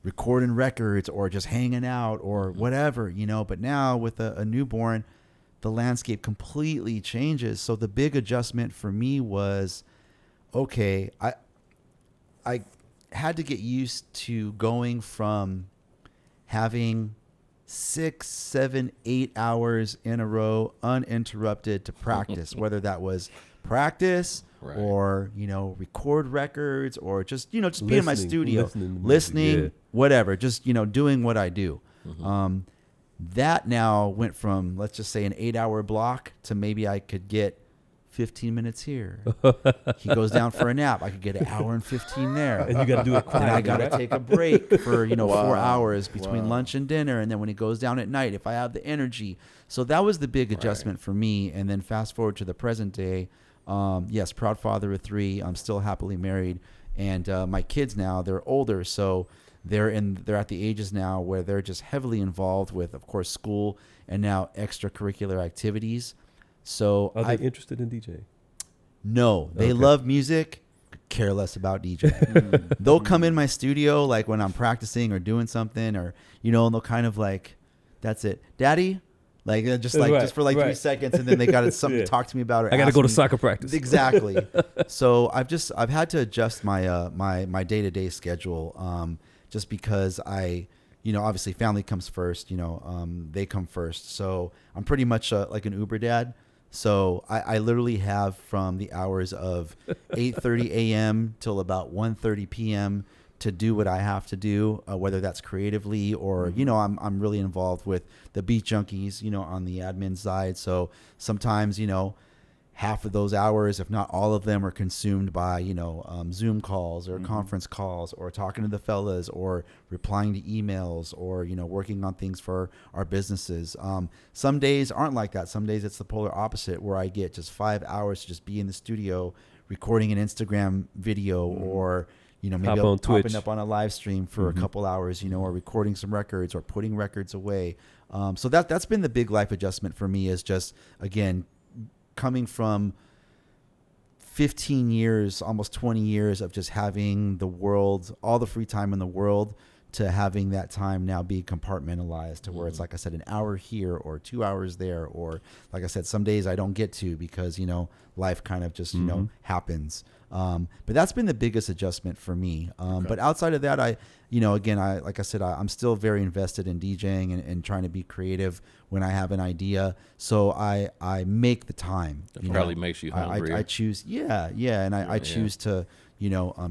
recording records or just hanging out or whatever, But now with a newborn, the landscape completely changes. So the big adjustment for me was, okay, I had to get used to going from having 6, 7, 8 hours in a row uninterrupted to practice, whether that was practice or, record records or just be in my studio, listening, whatever, just, doing what I do. That now went from, let's just say, an 8-hour block to maybe I could get 15 minutes here. He goes down for a nap. I could get an hour and 15 there. And you got to do it quick. And I got to take a break for, 4 hours between lunch and dinner. And then when he goes down at night, if I have the energy. So that was the big adjustment for me. And then fast forward to the present day. Yes, proud father of 3. I'm still happily married. And my kids now, they're older. So they're at the ages now where they're just heavily involved with, of course, school and now extracurricular activities. So are they interested in DJing? No, they love music, care less about DJing. They'll come in my studio like when I'm practicing or doing something, or and they'll kind of like, that's it, Daddy, just for 3 seconds, and then they got something to talk to me about. Or I got to go to me. soccer practice. Exactly. So I've had to adjust my my day-to-day schedule, just because obviously family comes first. They come first. So I'm pretty much like an Uber dad. So I literally have from the hours of 8:30 a.m. till about 1:30 p.m. to do what I have to do, whether that's creatively or, I'm really involved with the Beat Junkies, on the admin side. So sometimes, half of those hours, if not all of them, are consumed by, Zoom calls or conference calls or talking to the fellas or replying to emails or, working on things for our businesses. Some days aren't like that. Some days it's the polar opposite, where I get just 5 hours to just be in the studio recording an Instagram video or, maybe on Twitch, popping up on a live stream for a couple hours, or recording some records or putting records away. So that's been the big life adjustment for me, is just, again, coming from 15 years, almost 20 years of just having the world, all the free time in the world, to having that time now be compartmentalized to where it's, like I said, an hour here or 2 hours there, or like I said, some days I don't get to because, life kind of just, happens. But that's been the biggest adjustment for me. But outside of that, like I said, I'm still very invested in DJing and trying to be creative when I have an idea. So I make the time. That probably makes you hungry. I choose, and I choose to,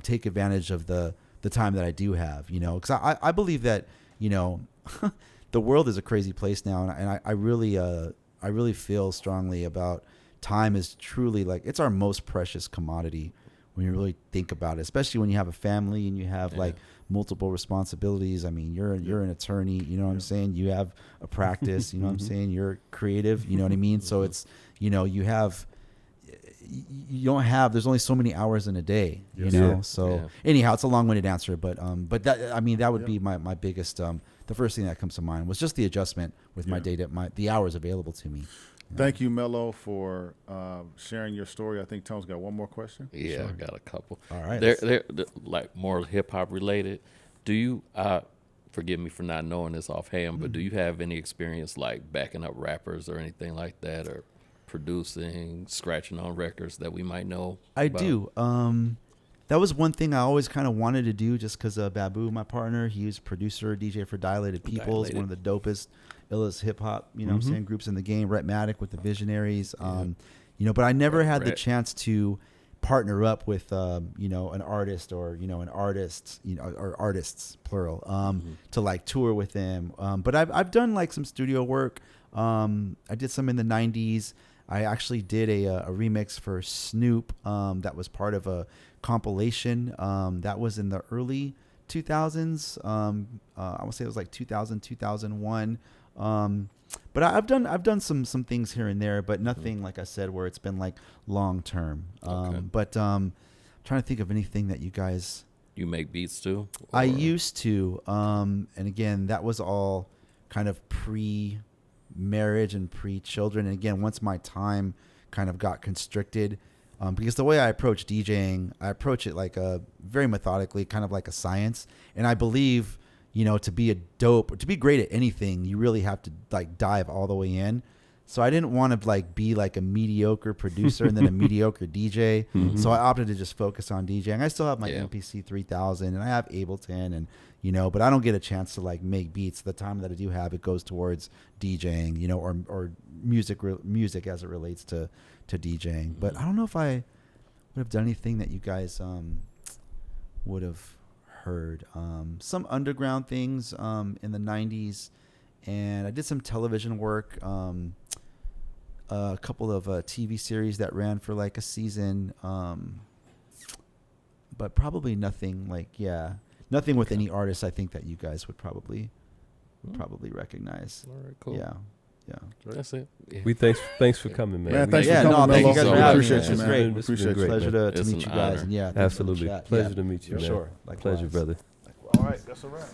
take advantage of the time that I do have, because I believe that, the world is a crazy place now, and I really feel strongly about time is truly like it's our most precious commodity when you really think about it, especially when you have a family and you have like multiple responsibilities. I mean, you're an attorney, you know what I'm saying? You have a practice, you know what I'm saying? You're creative, you know what I mean? So it's, there's only so many hours in a day, So anyhow, it's a long-winded answer, but that would be my biggest, the first thing that comes to mind was just the adjustment with my data, the hours available to me. Thank you, Melo, for sharing your story. I think Tone's got one more question. Yeah, sure. I got a couple. All right. They're like more hip hop related. Do you, forgive me for not knowing this offhand, but do you have any experience like backing up rappers or anything like that, or producing, scratching on records that we might know about? I do. That was one thing I always kind of wanted to do just because Babu, my partner, he was producer, DJ for Dilated Peoples, one of the dopest, illest hip hop, I'm saying, groups in the game, Rhetmatic with the Visionaries. But I never had the chance to partner up with, an artist or, an artist, or artists, plural, to like tour with them. But I've done like some studio work. I did some in the 90s. I actually did a remix for Snoop that was part of a compilation that was in the early 2000s. I would say it was like 2000, 2001. But I've done some things here and there, but nothing, like I said, where it's been like long term. But trying to think of anything that you guys. You make beats too? I used to, and again, that was all kind of pre-marriage and pre-children. And again, once my time kind of got constricted, because the way I approach DJing, I approach it like very methodically, kind of like a science. And I believe, to be to be great at anything, you really have to like dive all the way in. So I didn't want to like be like a mediocre producer and then a mediocre DJ. So I opted to just focus on DJing. I still have my MPC 3000 and I have Ableton and, but I don't get a chance to like make beats. The time that I do have, it goes towards DJing, or music as it relates to DJing. But I don't know if I would have done anything that you guys would have heard. Some underground things in the 90s, and I did some television work, a couple of TV series that ran for like a season, but probably nothing nothing with any artists I think that you guys would probably recognize. All right, cool. Yeah. That's it. Yeah. We thanks for coming, man. Man, thanks for coming, thank Melo. you guys for We having appreciate me. you, It's man. great. We appreciate It's a you. pleasure to It's meet an you guys. honor. And thanks Absolutely. for the chat. Pleasure to meet you, for man. sure. Likewise. Pleasure, brother. All right, that's all right.